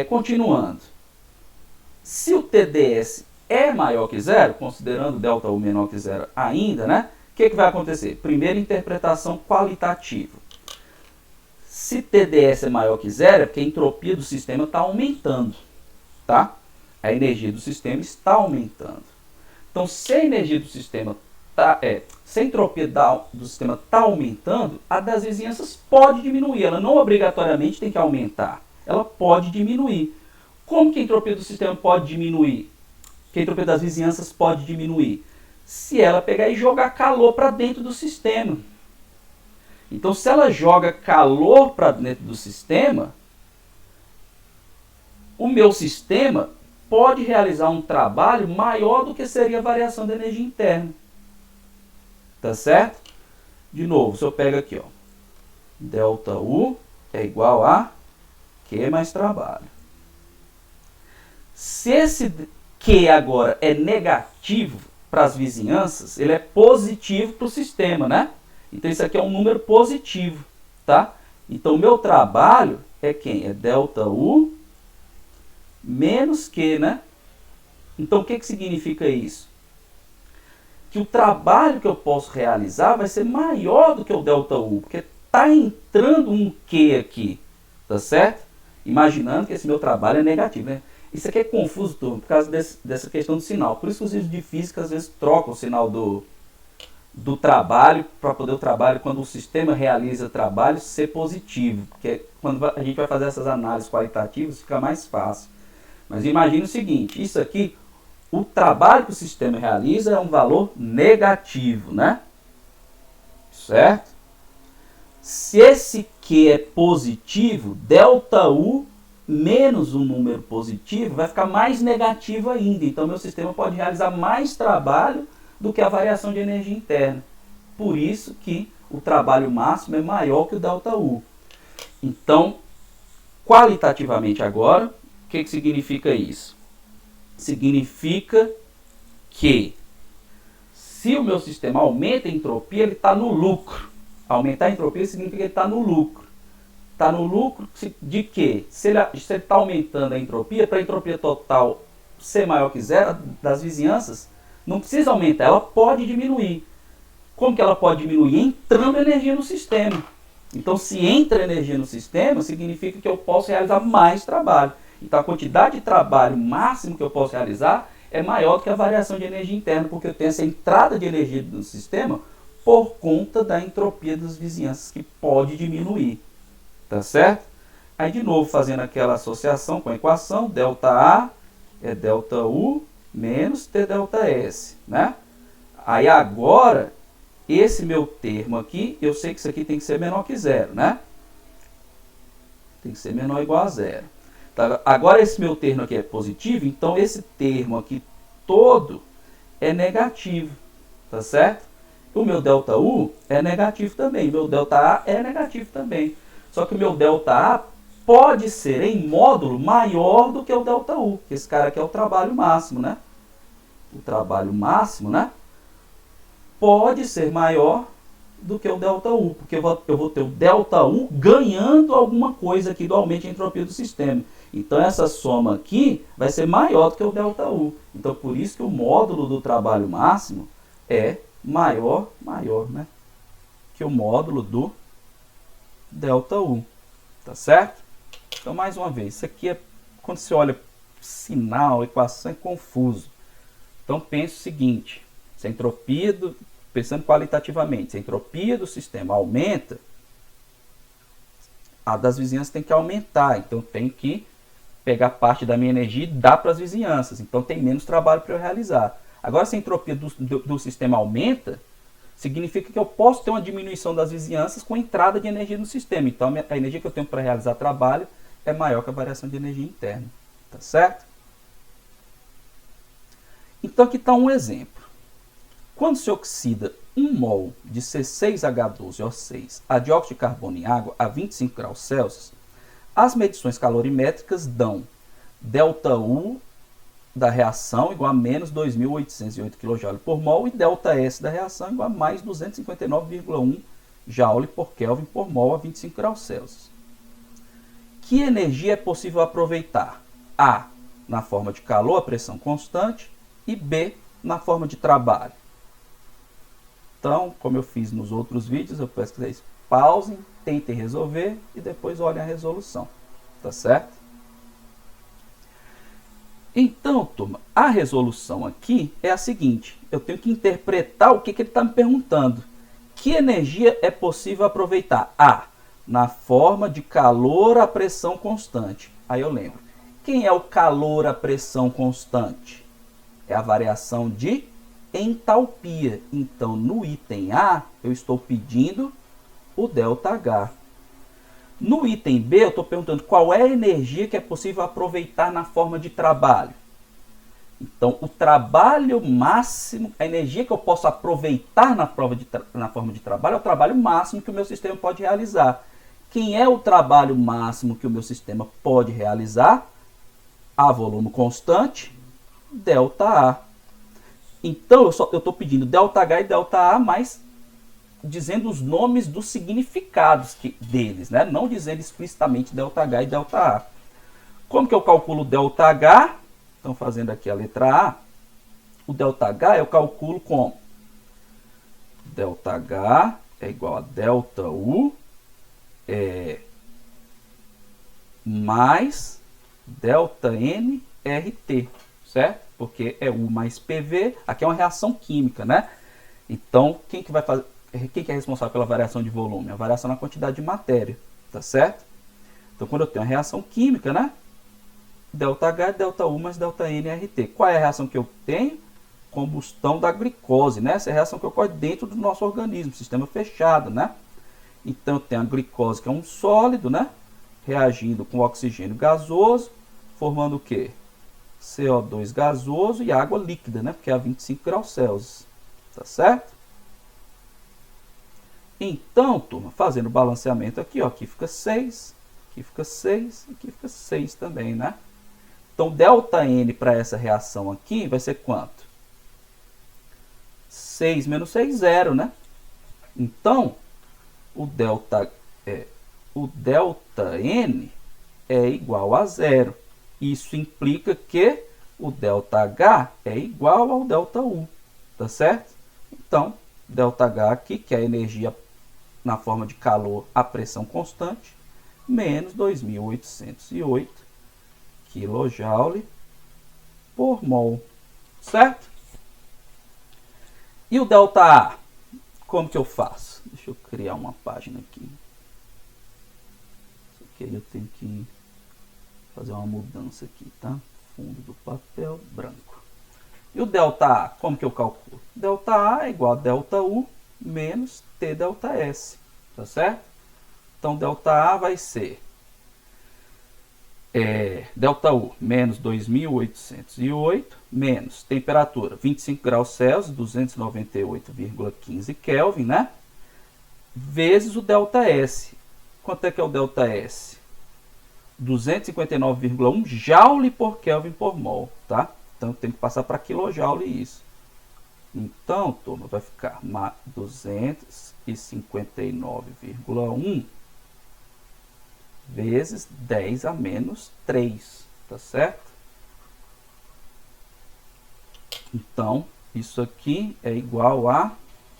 Continuando. Se o TdS é maior que zero, considerando o ΔU menor que zero ainda, né? O que vai acontecer? Primeira interpretação qualitativa. Se TdS é maior que zero, é porque a entropia do sistema está aumentando, tá? A energia do sistema está aumentando. Então, se a energia do sistema se a entropia do sistema está aumentando, a das vizinhanças pode diminuir. Ela não obrigatoriamente tem que aumentar. Ela pode diminuir. Como que a entropia do sistema pode diminuir? Que a entropia das vizinhanças pode diminuir? Se ela pegar e jogar calor para dentro do sistema. Então, se ela joga calor para dentro do sistema, o meu sistema pode realizar um trabalho maior do que seria a variação da energia interna. Tá certo? De novo, se eu pego aqui, ó, ΔU é igual a Q mais trabalho. Se esse Q agora é negativo para as vizinhanças, ele é positivo para o sistema, né? Então isso aqui é um número positivo, tá? Então o meu trabalho é quem? É ΔU menos Q, né? Então o que significa isso? Que o trabalho que eu posso realizar vai ser maior do que o ΔU, porque está entrando um Q aqui, tá certo? Imaginando que esse meu trabalho é negativo, né? Isso aqui é confuso, turma, por causa dessa questão do sinal. Por isso que os livros de física às vezes trocam o sinal do trabalho, para poder o trabalho, quando o sistema realiza trabalho, ser positivo. Porque quando a gente vai fazer essas análises qualitativas, fica mais fácil. Mas imagine o seguinte, isso aqui, o trabalho que o sistema realiza é um valor negativo, né? Certo? Se esse Q é positivo, ΔU menos um número positivo vai ficar mais negativo ainda. Então, meu sistema pode realizar mais trabalho do que a variação de energia interna. Por isso que o trabalho máximo é maior que o ΔU. Então, qualitativamente agora, o que significa isso? Significa que se o meu sistema aumenta a entropia, ele está no lucro. Aumentar a entropia significa que ele está no lucro. Está no lucro de quê? Se ele está aumentando a entropia, para a entropia total ser maior que zero, das vizinhanças, não precisa aumentar, ela pode diminuir. Como que ela pode diminuir? Entrando energia no sistema. Então, se entra energia no sistema, significa que eu posso realizar mais trabalho. Então, a quantidade de trabalho máximo que eu posso realizar é maior do que a variação de energia interna, porque eu tenho essa entrada de energia no sistema por conta da entropia das vizinhanças, que pode diminuir. Tá certo? Aí, de novo, fazendo aquela associação com a equação, ΔA é ΔU menos TΔS, né? Aí, agora, esse meu termo aqui, eu sei que isso aqui tem que ser menor que zero, né? Tem que ser menor ou igual a zero. Tá? Agora, esse meu termo aqui é positivo, então esse termo aqui todo é negativo, tá certo? O meu ΔU é negativo também, meu ΔA é negativo também. Só que o meu ΔA pode ser em módulo maior do que o ΔU, que esse cara aqui é o trabalho máximo, né? O trabalho máximo, né? Pode ser maior do que o ΔU, porque eu vou ter o ΔU ganhando alguma coisa aqui do aumento de entropia do sistema. Então, essa soma aqui vai ser maior do que o ΔU. Então, por isso que o módulo do trabalho máximo é maior, né? Que o módulo do ΔU. Tá certo? Então, mais uma vez, isso aqui é, quando você olha sinal, equação, é confuso. Então, pense o seguinte, se a entropia pensando qualitativamente, se a entropia do sistema aumenta, a das vizinhanças tem que aumentar. Então, tem que pegar parte da minha energia e dar para as vizinhanças. Então, tem menos trabalho para eu realizar. Agora, se a entropia do sistema aumenta, significa que eu posso ter uma diminuição das vizinhanças com entrada de energia no sistema. Então, a energia que eu tenho para realizar trabalho é maior que a variação de energia interna. Tá certo? Então, aqui está um exemplo. Quando se oxida 1 mol de C6H12O6 a dióxido de carbono em água a 25 graus Celsius, as medições calorimétricas dão ΔU da reação igual a menos 2.808 kJ por mol e ΔS da reação igual a mais 259,1 Joule por Kelvin por mol a 25 graus Celsius. Que energia é possível aproveitar? A, na forma de calor a pressão constante, e B, na forma de trabalho. Então, como eu fiz nos outros vídeos, eu peço que vocês pausem, tentem resolver e depois olhem a resolução. Tá certo? Então, turma, a resolução aqui é a seguinte. Eu tenho que interpretar o que ele está me perguntando. Que energia é possível aproveitar? A, na forma de calor a pressão constante. Aí eu lembro. Quem é o calor a pressão constante? É a variação de entalpia. Então, no item A, eu estou pedindo o ΔH. No item B, eu estou perguntando qual é a energia que é possível aproveitar na forma de trabalho. Então, o trabalho máximo, a energia que eu posso aproveitar na forma de trabalho é o trabalho máximo que o meu sistema pode realizar. Quem é o trabalho máximo que o meu sistema pode realizar? A volume constante, ΔA. Então, eu estou pedindo ΔH e ΔA, mas dizendo os nomes dos significados deles, né? Não dizendo explicitamente ΔH e ΔA. Como que eu calculo ΔH? Então, fazendo aqui a letra A, o ΔH eu calculo como? ΔH é igual a ΔU mais ΔNRT, certo? Porque é U mais PV, aqui é uma reação química, né? Então, quem que é responsável pela variação de volume? A variação na quantidade de matéria, tá certo? Então, quando eu tenho uma reação química, né? ΔH, ΔU mais ΔNRT. Qual é a reação que eu tenho? Combustão da glicose, né? Essa é a reação que ocorre dentro do nosso organismo, sistema fechado, né? Então, eu tenho a glicose, que é um sólido, né? Reagindo com oxigênio gasoso, formando o quê? CO2 gasoso e água líquida, né? Porque é a 25 graus Celsius, tá certo? Então, turma, fazendo o balanceamento aqui, ó, aqui fica 6, aqui fica 6, aqui fica 6 também, né? Então, ΔN para essa reação aqui vai ser quanto? 6 menos 6, 0, né? Então, o ΔN é igual a 0. Isso implica que o ΔH é igual ao ΔU, tá certo? Então, ΔH aqui, que é a energia na forma de calor a pressão constante, menos 2.808 kJ por mol, certo? E o ΔA, como que eu faço? Deixa eu criar uma página aqui. Isso aqui eu tenho que fazer uma mudança aqui, tá? Fundo do papel branco. E o ΔA, como que eu calculo? ΔA é igual a ΔU menos TΔS, tá certo? Então, ΔA vai ser ΔU menos 2.808 menos temperatura 25 graus Celsius, 298,15 Kelvin, né? Vezes o ΔS. Quanto é que é o ΔS? 259,1 Joule por Kelvin por mol, tá? Então, tem que passar para quilojoule isso. Então, turma, vai ficar 259,1 vezes 10 a menos 3, tá certo? Então, isso aqui é igual a...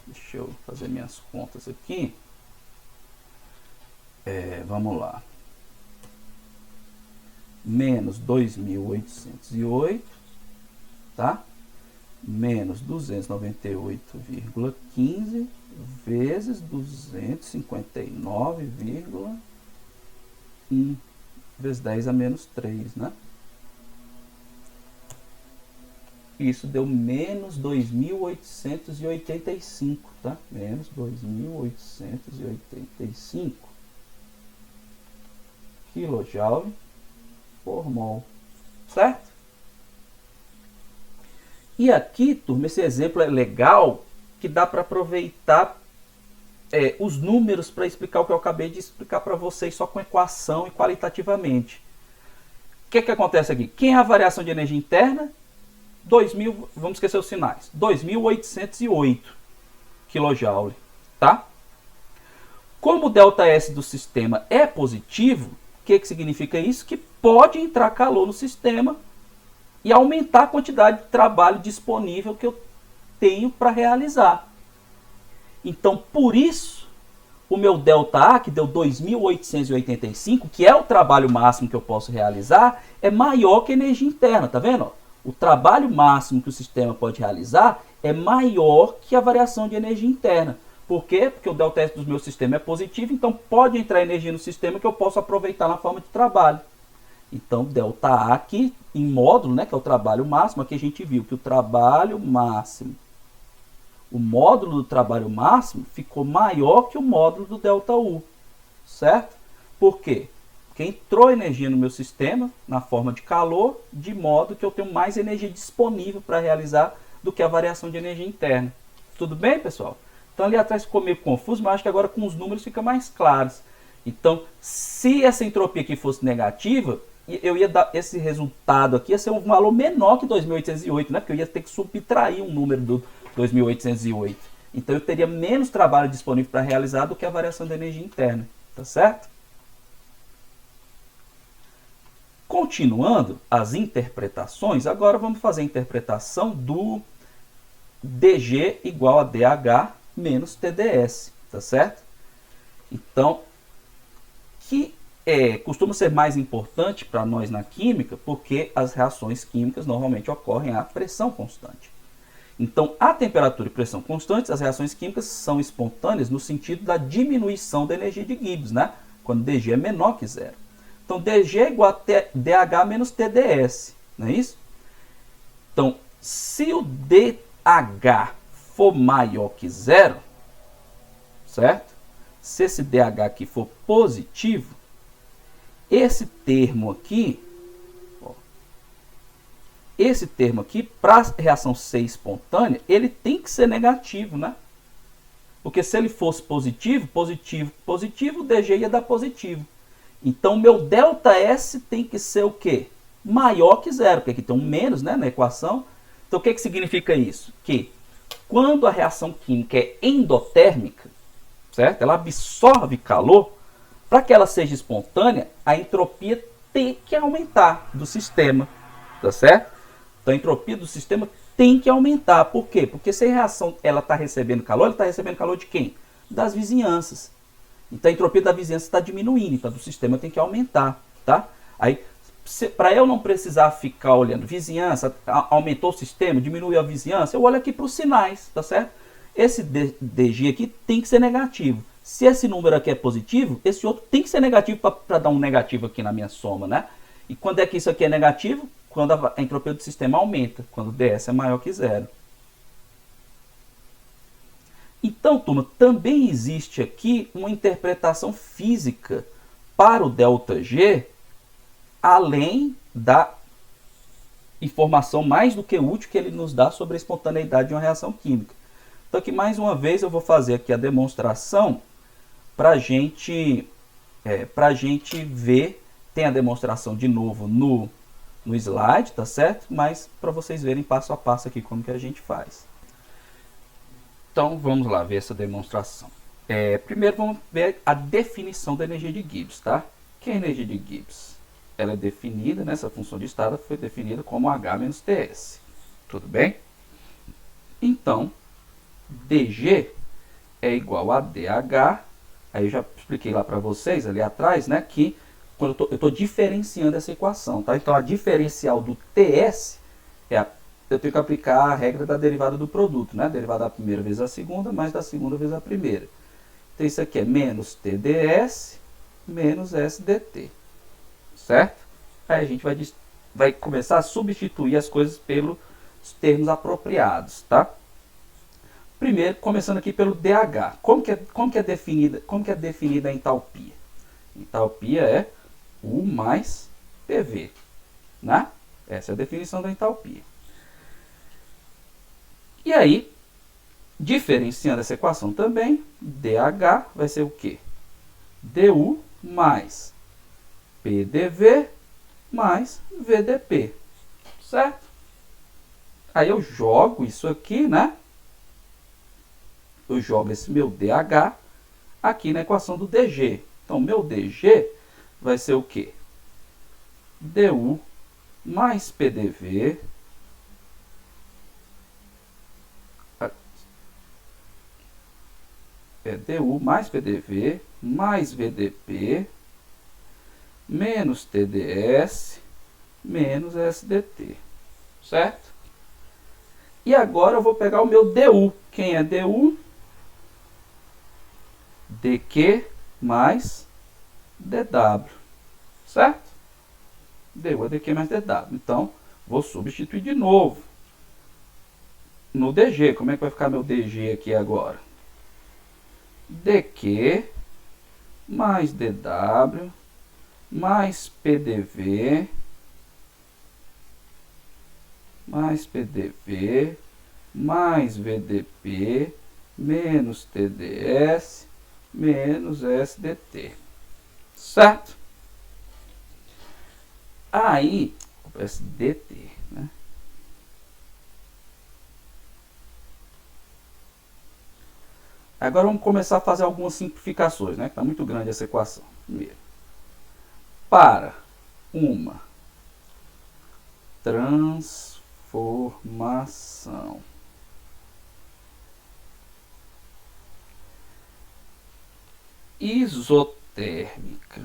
Deixa eu fazer minhas contas aqui. Vamos lá. Menos 2.808, tá? Menos 298,15 vezes 259,1 vezes 10 a menos 3, né? Isso deu menos 2.885, tá? Menos 2.885 kJ por mol, certo? E aqui, turma, esse exemplo é legal, que dá para aproveitar os números para explicar o que eu acabei de explicar para vocês, só com equação e qualitativamente. O que acontece aqui? Quem é a variação de energia interna? 2.000, vamos esquecer os sinais, 2.808 kJ, tá? Como o ΔS do sistema é positivo, o que significa isso? Que pode entrar calor no sistema e aumentar a quantidade de trabalho disponível que eu tenho para realizar. Então, por isso, o meu ΔA, que deu 2.885, que é o trabalho máximo que eu posso realizar, é maior que a energia interna, tá vendo? O trabalho máximo que o sistema pode realizar é maior que a variação de energia interna. Por quê? Porque o ΔS do meu sistema é positivo, então pode entrar energia no sistema que eu posso aproveitar na forma de trabalho. Então, ΔA aqui, em módulo, né, que é o trabalho máximo, aqui a gente viu que o trabalho máximo, o módulo do trabalho máximo ficou maior que o módulo do ΔU, certo? Por quê? Porque entrou energia no meu sistema, na forma de calor, de modo que eu tenho mais energia disponível para realizar do que a variação de energia interna. Tudo bem, pessoal? Então, ali atrás ficou meio confuso, mas acho que agora com os números fica mais claros. Então, se essa entropia aqui fosse negativa, eu ia dar esse resultado aqui, ia ser um valor menor que 2.808, né? Porque eu ia ter que subtrair um número do 2.808. Então eu teria menos trabalho disponível para realizar do que a variação da energia interna, tá certo? Continuando as interpretações, agora vamos fazer a interpretação do dG igual a dH menos TdS, tá certo? Então, que costuma ser mais importante para nós na química, porque as reações químicas normalmente ocorrem a pressão constante. Então, a temperatura e pressão constantes, as reações químicas são espontâneas no sentido da diminuição da energia de Gibbs, né? Quando dG é menor que zero. Então, dG é igual a dH menos TdS, não é isso? Então, se o dH for maior que zero, certo? Se esse dH aqui for positivo, esse termo aqui, para a reação ser espontânea, ele tem que ser negativo, né? Porque se ele fosse positivo, o dG ia dar positivo. Então, meu ΔS tem que ser o quê? Maior que zero, porque aqui tem um menos, né, na equação. Então, o que significa isso? Que quando a reação química é endotérmica, certo? Ela absorve calor, para que ela seja espontânea, a entropia tem que aumentar do sistema, tá certo? Então a entropia do sistema tem que aumentar. Por quê? Porque se a reação está recebendo calor, ela está recebendo calor de quem? Das vizinhanças. Então a entropia da vizinhança está diminuindo, então do sistema tem que aumentar, tá? Aí, para eu não precisar ficar olhando vizinhança, aumentou o sistema, diminuiu a vizinhança, eu olho aqui para os sinais, tá certo? Esse dG aqui tem que ser negativo. Se esse número aqui é positivo, esse outro tem que ser negativo para dar um negativo aqui na minha soma, né? E quando é que isso aqui é negativo? Quando a entropia do sistema aumenta, quando o ds é maior que zero. Então, turma, também existe aqui uma interpretação física para o ΔG, além da informação mais do que útil que ele nos dá sobre a espontaneidade de uma reação química. Então, aqui mais uma vez eu vou fazer aqui a demonstração para a gente ver. Tem a demonstração de novo no slide, tá certo? Mas para vocês verem passo a passo aqui como que a gente faz. Então vamos lá ver essa demonstração. Primeiro vamos ver a definição da energia de Gibbs, tá? Que é a energia de Gibbs? Ela é definida, né, essa função de estado foi definida como H menos Ts. Tudo bem? Então, dG é igual a dH. Aí eu já expliquei lá para vocês ali atrás, né, que quando eu estou diferenciando essa equação, tá? Então a diferencial do Ts eu tenho que aplicar a regra da derivada do produto, né? Derivada da primeira vezes a segunda, mais da segunda vezes a primeira. Então isso aqui é menos TdS menos SdT, certo? Aí a gente vai começar a substituir as coisas pelos termos apropriados, tá? Primeiro, começando aqui pelo dH. Como que é definida a entalpia? Entalpia é U mais PV, né? Essa é a definição da entalpia. E aí, diferenciando essa equação também, dH vai ser o quê? du mais PDV mais VDP, certo? Aí eu jogo isso aqui, né? Eu jogo esse meu dH aqui na equação do dG. Então, meu dG vai ser o quê? du mais PDV é DU mais PDV mais VDP menos TDS menos SDT, certo? E agora eu vou pegar o meu DU. Quem é DU? DQ mais DW, certo? DU é DQ mais DW. Então, vou substituir de novo no DG. Como é que vai ficar meu DG aqui agora? DQ mais DW mais PDV mais PDV mais VDP menos TDS menos SDT, certo? Aí, SDT, né? Agora vamos começar a fazer algumas simplificações, né? Está muito grande essa equação. Primeiro, para uma transformação isotérmica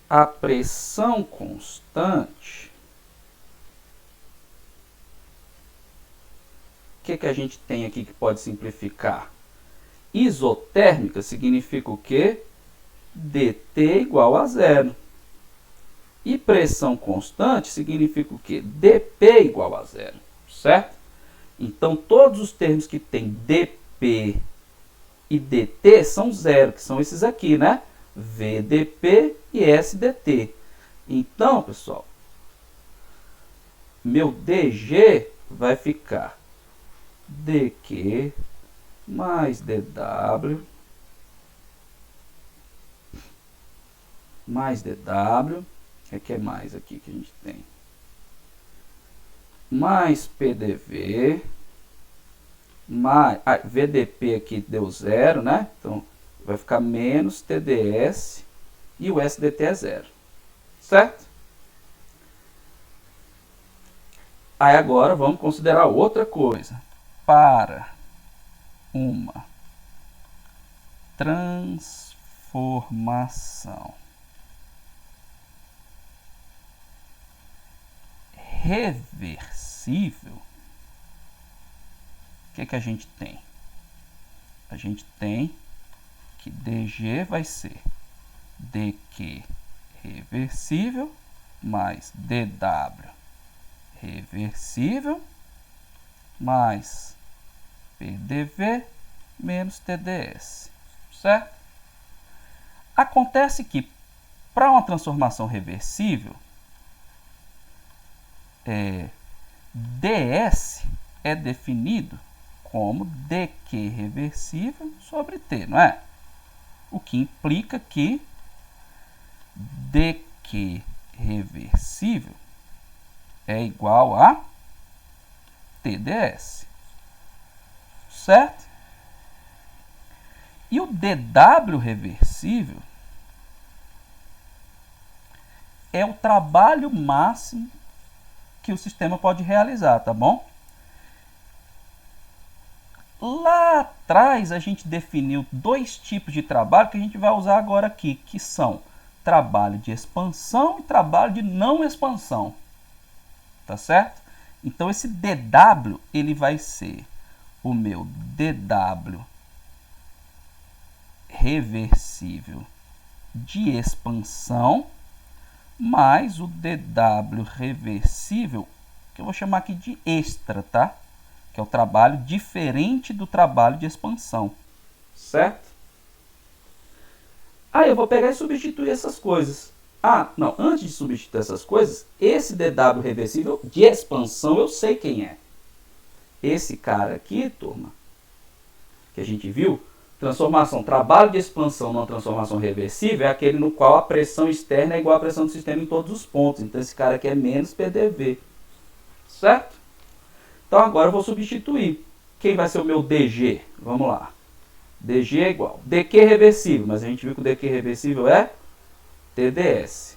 a pressão constante, o que a gente tem aqui que pode simplificar? Isotérmica significa o quê? DT igual a zero. E pressão constante significa o quê? DP igual a zero, certo? Então, todos os termos que tem DP e DT são zero, que são esses aqui, né? VDP e SDT. Então, pessoal, meu DG vai ficar DQ mais DW mais DW, o que é mais aqui que a gente tem? Mais PDV, mais VDP aqui deu zero, né? Então, vai ficar menos TDS e o SDT é zero, certo? Aí agora vamos considerar outra coisa. Para uma transformação reversível, o que a gente tem? A gente tem que DG vai ser DQ reversível mais DW reversível mais PDV menos TDS, certo? Acontece que para uma transformação reversível, DS é definido como DQ reversível sobre T, não é? O que implica que DQ reversível é igual a TDS, certo? E o DW reversível é o trabalho máximo que o sistema pode realizar, tá bom? Lá atrás a gente definiu dois tipos de trabalho que a gente vai usar agora aqui, que são trabalho de expansão e trabalho de não expansão, tá certo? Então esse DW ele vai ser o meu DW reversível de expansão mais o DW reversível, que eu vou chamar aqui de extra, tá? Que é o trabalho diferente do trabalho de expansão, certo? Aí eu vou pegar e substituir essas coisas. Ah, não, antes de substituir essas coisas, esse DW reversível de expansão eu sei quem é. Esse cara aqui, turma, que a gente viu, transformação, trabalho de expansão numa transformação reversível é aquele no qual a pressão externa é igual à pressão do sistema em todos os pontos. Então esse cara aqui é menos PDV, certo? Então agora eu vou substituir. Quem vai ser o meu DG? Vamos lá. DG é igual. DQ reversível, mas a gente viu que o DQ reversível é TDS.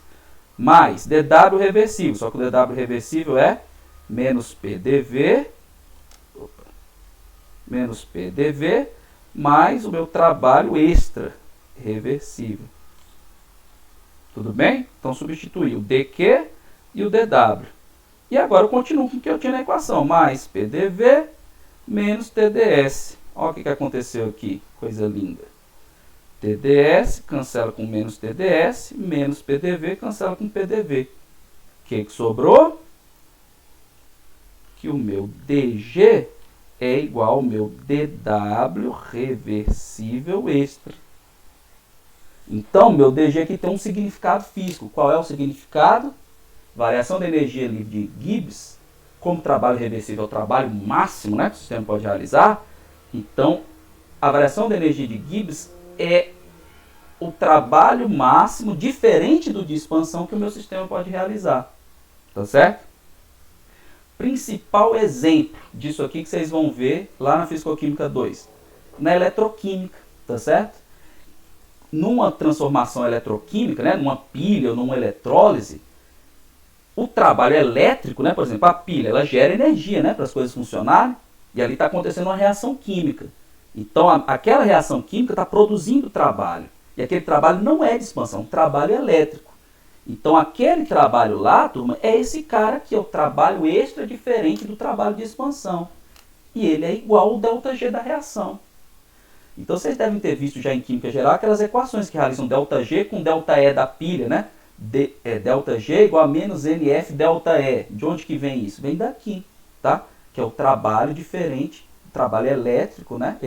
Mais DW reversível, só que o DW reversível é menos PDV menos PDV, mais o meu trabalho extra reversível. Tudo bem? Então, substituir o dQ e o dW. E agora eu continuo com o que eu tinha na equação, mais PDV menos TDS. Olha o que aconteceu aqui, coisa linda. TDS cancela com menos TDS, menos PDV cancela com PDV. O que sobrou? Que o meu DG é igual ao meu DW reversível extra. Então, meu DG aqui tem um significado físico. Qual é o significado? Variação da energia livre de Gibbs, como trabalho reversível é o trabalho máximo, né, que o sistema pode realizar. Então, a variação da energia de Gibbs é o trabalho máximo diferente do de expansão que o meu sistema pode realizar. Tá certo? Principal exemplo disso aqui que vocês vão ver lá na Fisicoquímica 2. Na eletroquímica, tá certo? Numa transformação eletroquímica, né, numa pilha ou numa eletrólise, o trabalho elétrico, né, por exemplo, a pilha, ela gera energia, né, para as coisas funcionarem, e ali está acontecendo uma reação química. Então, aquela reação química está produzindo trabalho. E aquele trabalho não é de expansão, é um trabalho elétrico. Então, aquele trabalho lá, turma, é esse cara que é o trabalho extra diferente do trabalho de expansão. E ele é igual ao ΔG da reação. Então, vocês devem ter visto já em química geral aquelas equações que realizam ΔG com ΔE da pilha, né? ΔG igual a menos NF ΔE. De onde que vem isso? Vem daqui, tá? Que é o trabalho diferente, o trabalho elétrico, né?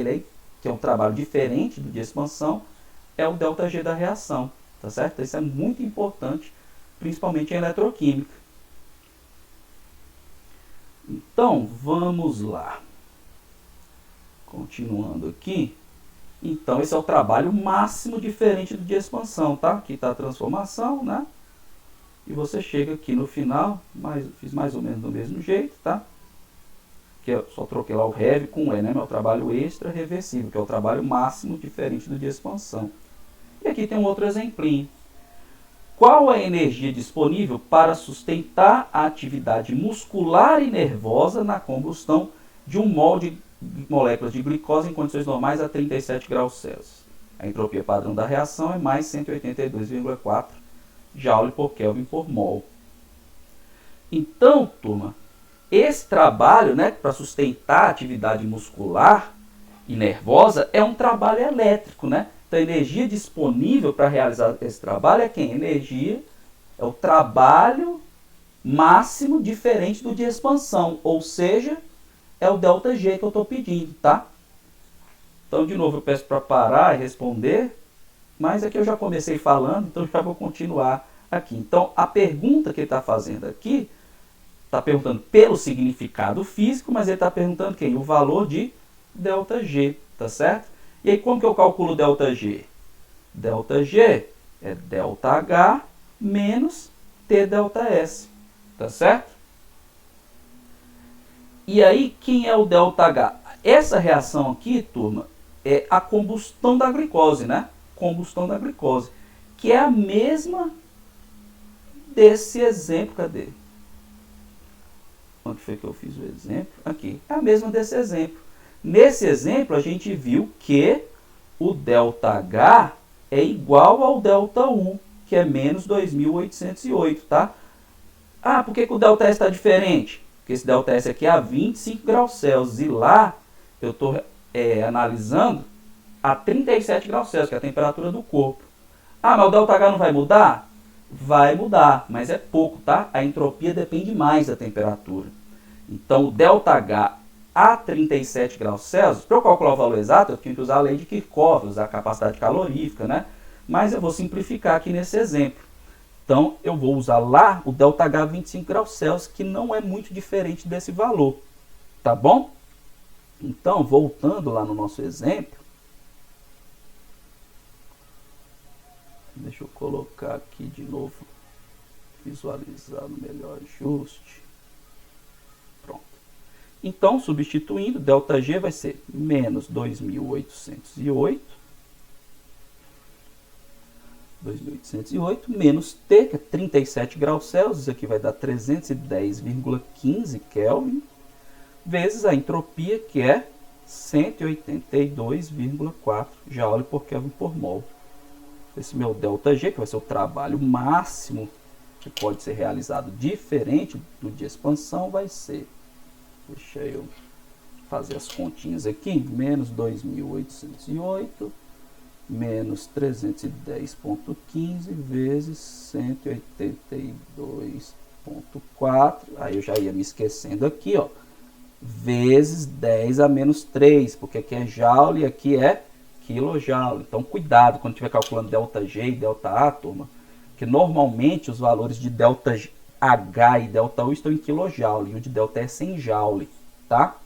Que é um trabalho diferente do de expansão, é o ΔG da reação, tá certo? Isso é muito importante, principalmente em eletroquímica. Então, vamos lá. Continuando aqui. Então, esse é o trabalho máximo diferente do de expansão, tá? Aqui está a transformação, né? E você chega aqui no final, fiz mais ou menos do mesmo jeito, tá? Que eu só troquei lá o rev com E, né? Meu trabalho extra reversível, que é o trabalho máximo diferente do de expansão. E aqui tem um outro exemplinho. Qual a energia disponível para sustentar a atividade muscular e nervosa na combustão de um mol de moléculas de glicose em condições normais a 37 graus Celsius? A entropia padrão da reação é mais 182,4 Joule por Kelvin por mol. Então, turma, esse trabalho, né, para sustentar a atividade muscular e nervosa é um trabalho elétrico, né? Então, a energia disponível para realizar esse trabalho é quem? Energia é o trabalho máximo diferente do de expansão, ou seja, é o ΔG que eu estou pedindo, tá? Então, de novo, eu peço para parar e responder, mas aqui eu já comecei falando, então já vou continuar aqui. Então, a pergunta que ele está fazendo aqui, está perguntando pelo significado físico, mas ele está perguntando quem? O valor de ΔG, tá certo? E aí, como que eu calculo ΔG? ΔG é ΔH menos TΔS, tá certo? E aí, quem é o ΔH? Essa reação aqui, turma, é a combustão da glicose, né? Combustão da glicose, que é a mesma desse exemplo. Cadê? Onde foi que eu fiz o exemplo? Aqui. É a mesma desse exemplo. Nesse exemplo, a gente viu que o ΔH é igual ao ΔU, que é menos 2.808, tá? Ah, por que o ΔS está diferente? Porque esse ΔS aqui é a 25 graus Celsius. E lá eu estou analisando a 37 graus Celsius, que é a temperatura do corpo. Ah, mas o ΔH não vai mudar? Vai mudar, mas é pouco, tá? A entropia depende mais da temperatura. Então, o ΔH a 37 graus Celsius, para eu calcular o valor exato, eu tenho que usar a lei de Kirchhoff, usar a capacidade calorífica, né? Mas eu vou simplificar aqui nesse exemplo. Então, eu vou usar lá o ΔH 25 graus Celsius, que não é muito diferente desse valor. Tá bom? Então, voltando lá no nosso exemplo. Deixa eu colocar aqui de novo. Visualizar no melhor ajuste. Pronto. Então, substituindo, ΔG vai ser menos 2.808. 2.808 menos T, que é 37 graus Celsius, isso aqui vai dar 310,15 Kelvin, vezes a entropia, que é 182,4 joule por Kelvin por mol. Esse meu ΔG, que vai ser o trabalho máximo que pode ser realizado diferente do de expansão, vai ser, deixa eu fazer as continhas aqui, menos 2.808 menos 310,15 vezes 182,4, aí eu já ia me esquecendo aqui, ó, vezes 10 a menos 3, porque aqui é joule e aqui é quilojoule. Então cuidado quando estiver calculando ΔG e ΔA, turma, que normalmente os valores de ΔH e ΔU estão em quilojoule, e o de ΔE é 100 joule, tá?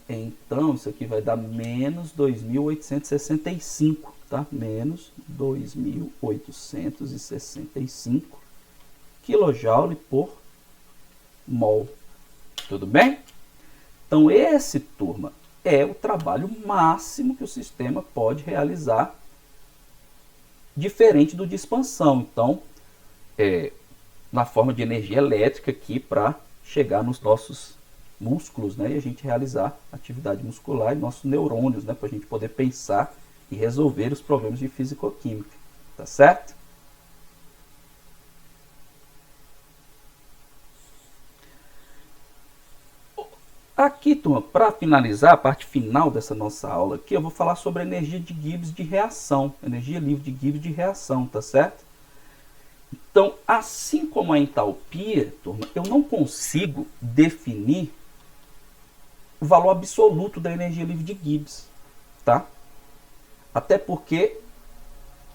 Então, isso aqui vai dar menos 2.865, tá? Menos 2.865 kJ por mol. Tudo bem? Então, esse, turma, é o trabalho máximo que o sistema pode realizar, diferente do de expansão. Então, na forma de energia elétrica aqui para chegar nos nossos músculos, né, e a gente realizar atividade muscular e nossos neurônios, né, para a gente poder pensar e resolver os problemas de físico-química, tá certo? Aqui, turma, para finalizar a parte final dessa nossa aula aqui, eu vou falar sobre a energia de Gibbs de reação, energia livre de Gibbs de reação, tá certo? Então, assim como a entalpia, turma, eu não consigo definir o valor absoluto da energia livre de Gibbs, tá? Até porque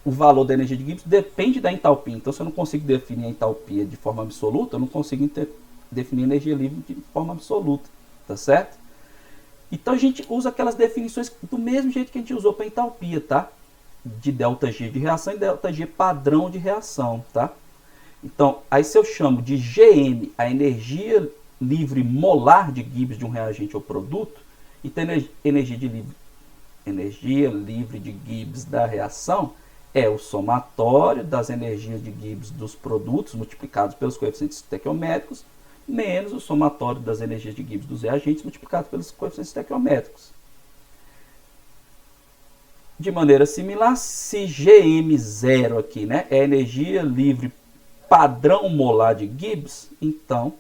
o valor da energia de Gibbs depende da entalpia. Então, se eu não consigo definir a entalpia de forma absoluta, eu não consigo definir a energia livre de forma absoluta, tá certo? Então, a gente usa aquelas definições do mesmo jeito que a gente usou para entalpia, tá? De ΔG de reação e ΔG padrão de reação, tá? Então, aí se eu chamo de GM a energia livre molar de Gibbs de um reagente ou produto, então energia livre de Gibbs da reação é o somatório das energias de Gibbs dos produtos multiplicados pelos coeficientes estequiométricos menos o somatório das energias de Gibbs dos reagentes multiplicados pelos coeficientes estequiométricos. De maneira similar, se GM0 aqui, né, é energia livre padrão molar de Gibbs, então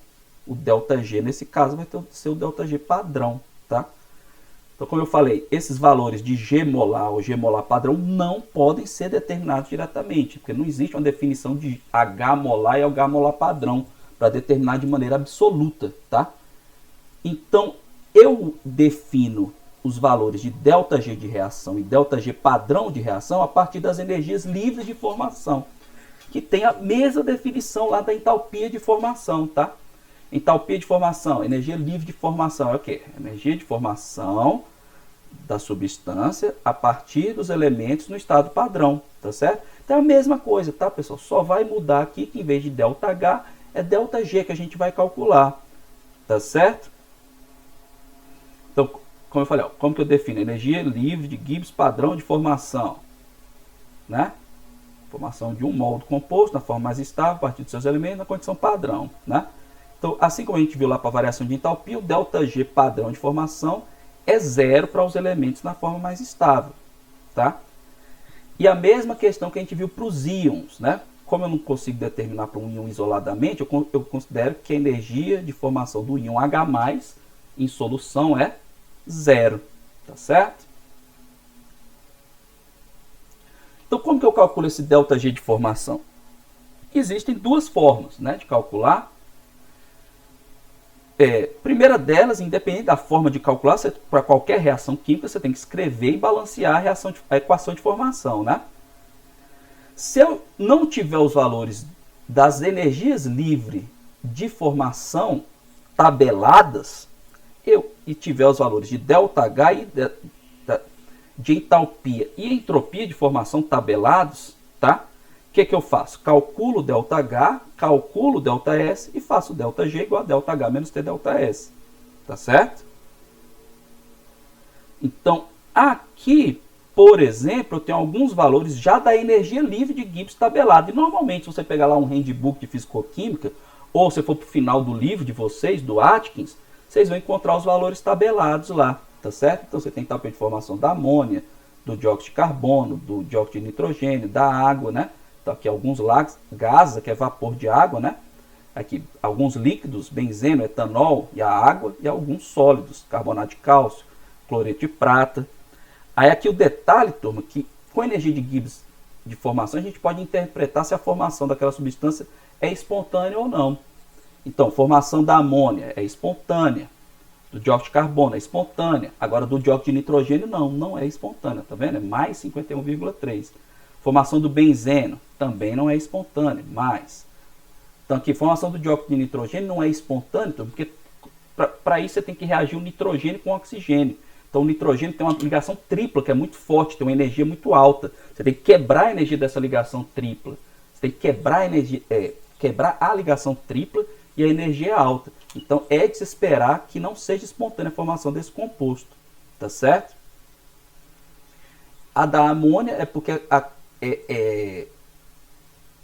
o ΔG nesse caso vai ser o ΔG padrão, tá? Então, como eu falei, esses valores de G molar ou G molar padrão não podem ser determinados diretamente, porque não existe uma definição de H molar e H molar padrão para determinar de maneira absoluta, tá? Então, eu defino os valores de ΔG de reação e ΔG padrão de reação a partir das energias livres de formação, que tem a mesma definição lá da entalpia de formação, tá? Entalpia de formação, energia livre de formação é o quê? Energia de formação da substância a partir dos elementos no estado padrão, tá certo? Então é a mesma coisa, tá, pessoal? Só vai mudar aqui que em vez de ΔH é ΔG que a gente vai calcular, tá certo? Então, como eu falei, ó, como que eu defino? Energia livre de Gibbs padrão de formação, né? Formação de um mol do composto na forma mais estável a partir dos seus elementos na condição padrão, né? Então, assim como a gente viu lá para a variação de entalpia, o ΔG padrão de formação é zero para os elementos na forma mais estável, tá? E a mesma questão que a gente viu para os íons, né? Como eu não consigo determinar para um íon isoladamente, eu considero que a energia de formação do íon H+, em solução é zero, tá certo? Então, como que eu calculo esse ΔG de formação? Existem duas formas, né, de calcular. Primeira delas, independente da forma de calcular, para qualquer reação química, você tem que escrever e balancear a equação de formação, né? Se eu não tiver os valores das energias livres de formação tabeladas, e tiver os valores de ΔH e de entalpia e entropia de formação tabelados, tá? O que eu faço? Calculo ΔH, calculo ΔS e faço ΔG igual a ΔH menos TΔS, tá certo? Então, aqui, por exemplo, eu tenho alguns valores já da energia livre de Gibbs tabelado. E normalmente, se você pegar lá um handbook de fisicoquímica, ou se for para o final do livro de vocês, do Atkins, vocês vão encontrar os valores tabelados lá, tá certo? Então você tem tabela de formação da amônia, do dióxido de carbono, do dióxido de nitrogênio, da água, né? Então aqui alguns gases, que é vapor de água, né? Aqui alguns líquidos, benzeno, etanol e a água, e alguns sólidos, carbonato de cálcio, cloreto de prata. Aí aqui o detalhe, turma, que com energia de Gibbs de formação a gente pode interpretar se a formação daquela substância é espontânea ou não. Então, formação da amônia é espontânea, do dióxido de carbono é espontânea, agora do dióxido de nitrogênio não é espontânea, tá vendo? É mais 51,3. Formação do benzeno também não é espontânea, mais. Então aqui, formação do dióxido de nitrogênio não é espontânea, porque para isso você tem que reagir o nitrogênio com o oxigênio. Então o nitrogênio tem uma ligação tripla, que é muito forte, tem uma energia muito alta. Você tem que quebrar a energia dessa ligação tripla. Você tem que quebrar a energia, quebrar a ligação tripla e a energia é alta. Então é de se esperar que não seja espontânea a formação desse composto. Tá certo? A da amônia é porque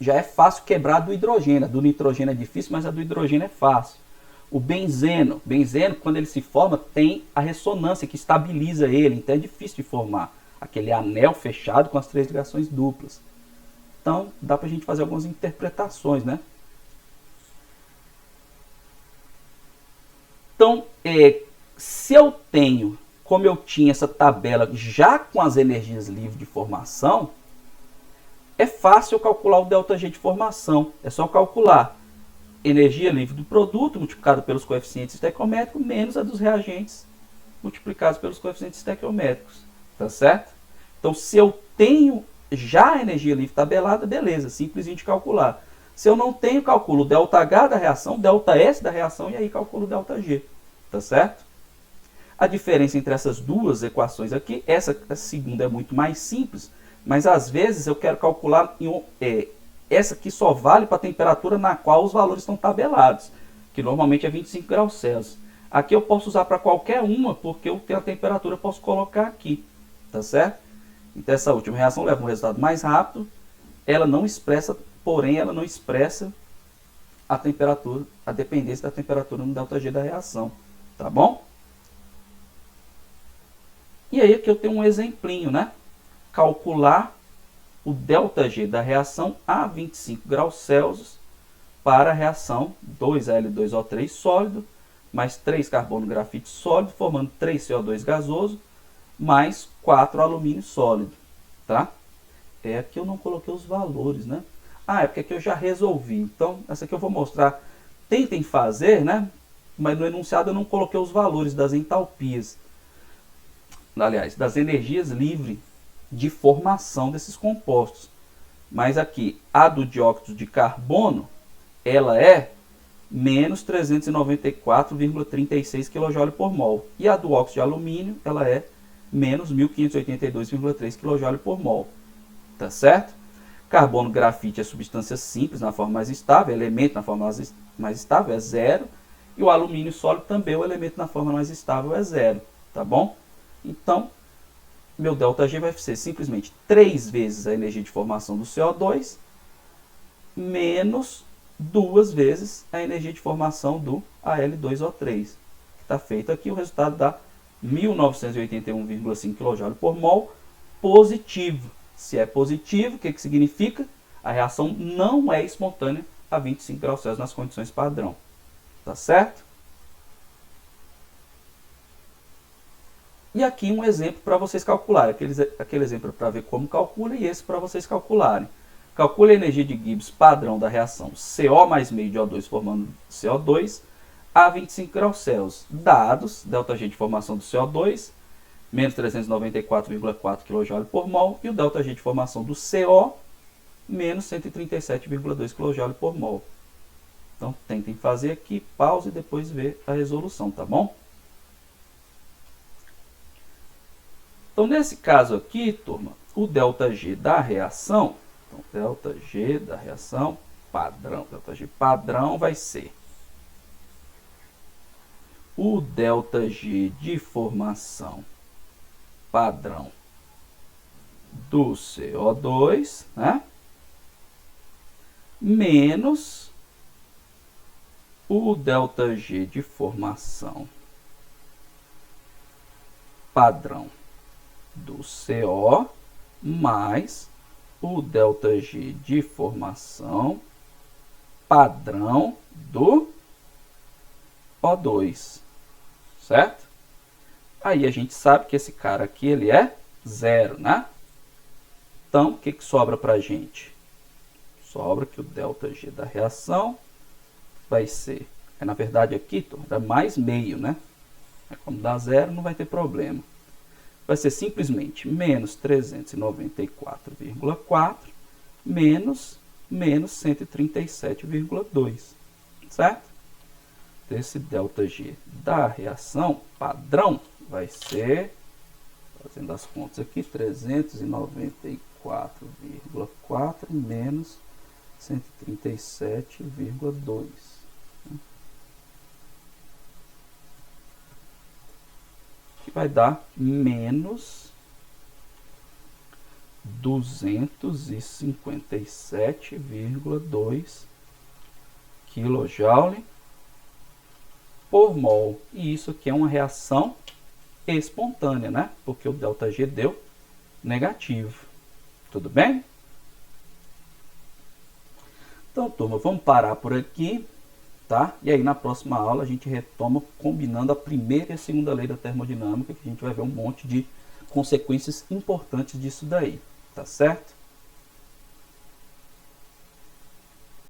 já é fácil quebrar do hidrogênio. A do nitrogênio é difícil, mas a do hidrogênio é fácil. O benzeno, quando ele se forma, tem a ressonância que estabiliza ele, então é difícil de formar aquele anel fechado com as 3 ligações duplas. Então dá para a gente fazer algumas interpretações, né? Então, se eu tenho, como eu tinha essa tabela já com as energias livres de formação, é fácil eu calcular o ΔG de formação. É só calcular energia livre do produto multiplicado pelos coeficientes estequiométricos menos a dos reagentes multiplicados pelos coeficientes estequiométricos. Tá certo? Então, se eu tenho já a energia livre tabelada, beleza, simplesinho de calcular. Se eu não tenho, calculo o ΔH da reação, ΔS da reação e aí calculo o ΔG. Tá certo? A diferença entre essas duas equações aqui, essa segunda é muito mais simples, mas às vezes eu quero calcular essa aqui só vale para a temperatura na qual os valores estão tabelados, que normalmente é 25 graus Celsius. Aqui eu posso usar para qualquer uma, porque eu tenho a temperatura, eu posso colocar aqui. Tá certo? Então essa última reação leva um resultado mais rápido, ela não expressa, porém ela não expressa a temperatura, a dependência da temperatura no ΔG da reação. Tá bom? E aí aqui eu tenho um exemplinho, né? Calcular o ΔG da reação a 25 graus Celsius para a reação 2Al2O3 sólido mais 3 carbono grafite sólido, formando 3 CO2 gasoso mais 4 alumínio sólido. Tá? Aqui eu não coloquei os valores, né? É porque aqui eu já resolvi. Então, essa aqui eu vou mostrar. Tentem fazer, né? Mas no enunciado eu não coloquei os valores das entalpias. Aliás, das energias livres de formação desses compostos. Mas aqui, a do dióxido de carbono, ela é menos 394,36 kJ por mol. E a do óxido de alumínio, ela é menos 1582,3 kJ por mol. Tá certo? Carbono grafite é substância simples na forma mais estável, elemento na forma mais estável é 0. E o alumínio sólido também, o elemento na forma mais estável é 0. Tá bom? Então, meu ΔG vai ser simplesmente 3 vezes a energia de formação do CO2 menos 2 vezes a energia de formação do Al2O3. Está feito aqui, o resultado dá 1981,5 kJ por mol positivo. Se é positivo, o que significa? A reação não é espontânea a 25 graus Celsius nas condições padrão. Tá certo? E aqui um exemplo para vocês calcularem. Aquele exemplo para ver como calcula e esse para vocês calcularem. Calcule a energia de Gibbs padrão da reação CO mais meio de O2 formando CO2 a 25 graus Celsius. Dados, ΔG de formação do CO2, menos 394,4 kJ por mol. E o ΔG de formação do CO, menos 137,2 kJ por mol. Então, tentem fazer aqui, pause e depois ver a resolução, tá bom? Então, nesse caso aqui, turma, o ΔG da reação, então, ΔG da reação padrão, ΔG padrão vai ser o ΔG de formação padrão do CO2, né? Menos o ΔG de formação padrão do CO mais o ΔG de formação padrão do O2, certo? Aí a gente sabe que esse cara aqui ele é zero, né? Então, o que sobra para a gente? Sobra que o ΔG da reação vai ser, na verdade aqui dá mais meio, né? Quando dá zero não vai ter problema. Vai ser simplesmente menos 394,4 menos 137,2, certo? Esse ΔG da reação padrão vai ser, fazendo as contas aqui, 394,4 menos 137,2. Que vai dar menos 257,2 kJ por mol. E isso aqui é uma reação espontânea, né? Porque o ΔG deu negativo. Tudo bem? Então, turma, vamos parar por aqui, tá? E aí na próxima aula a gente retoma combinando a primeira e a segunda lei da termodinâmica, que a gente vai ver um monte de consequências importantes disso daí, tá certo?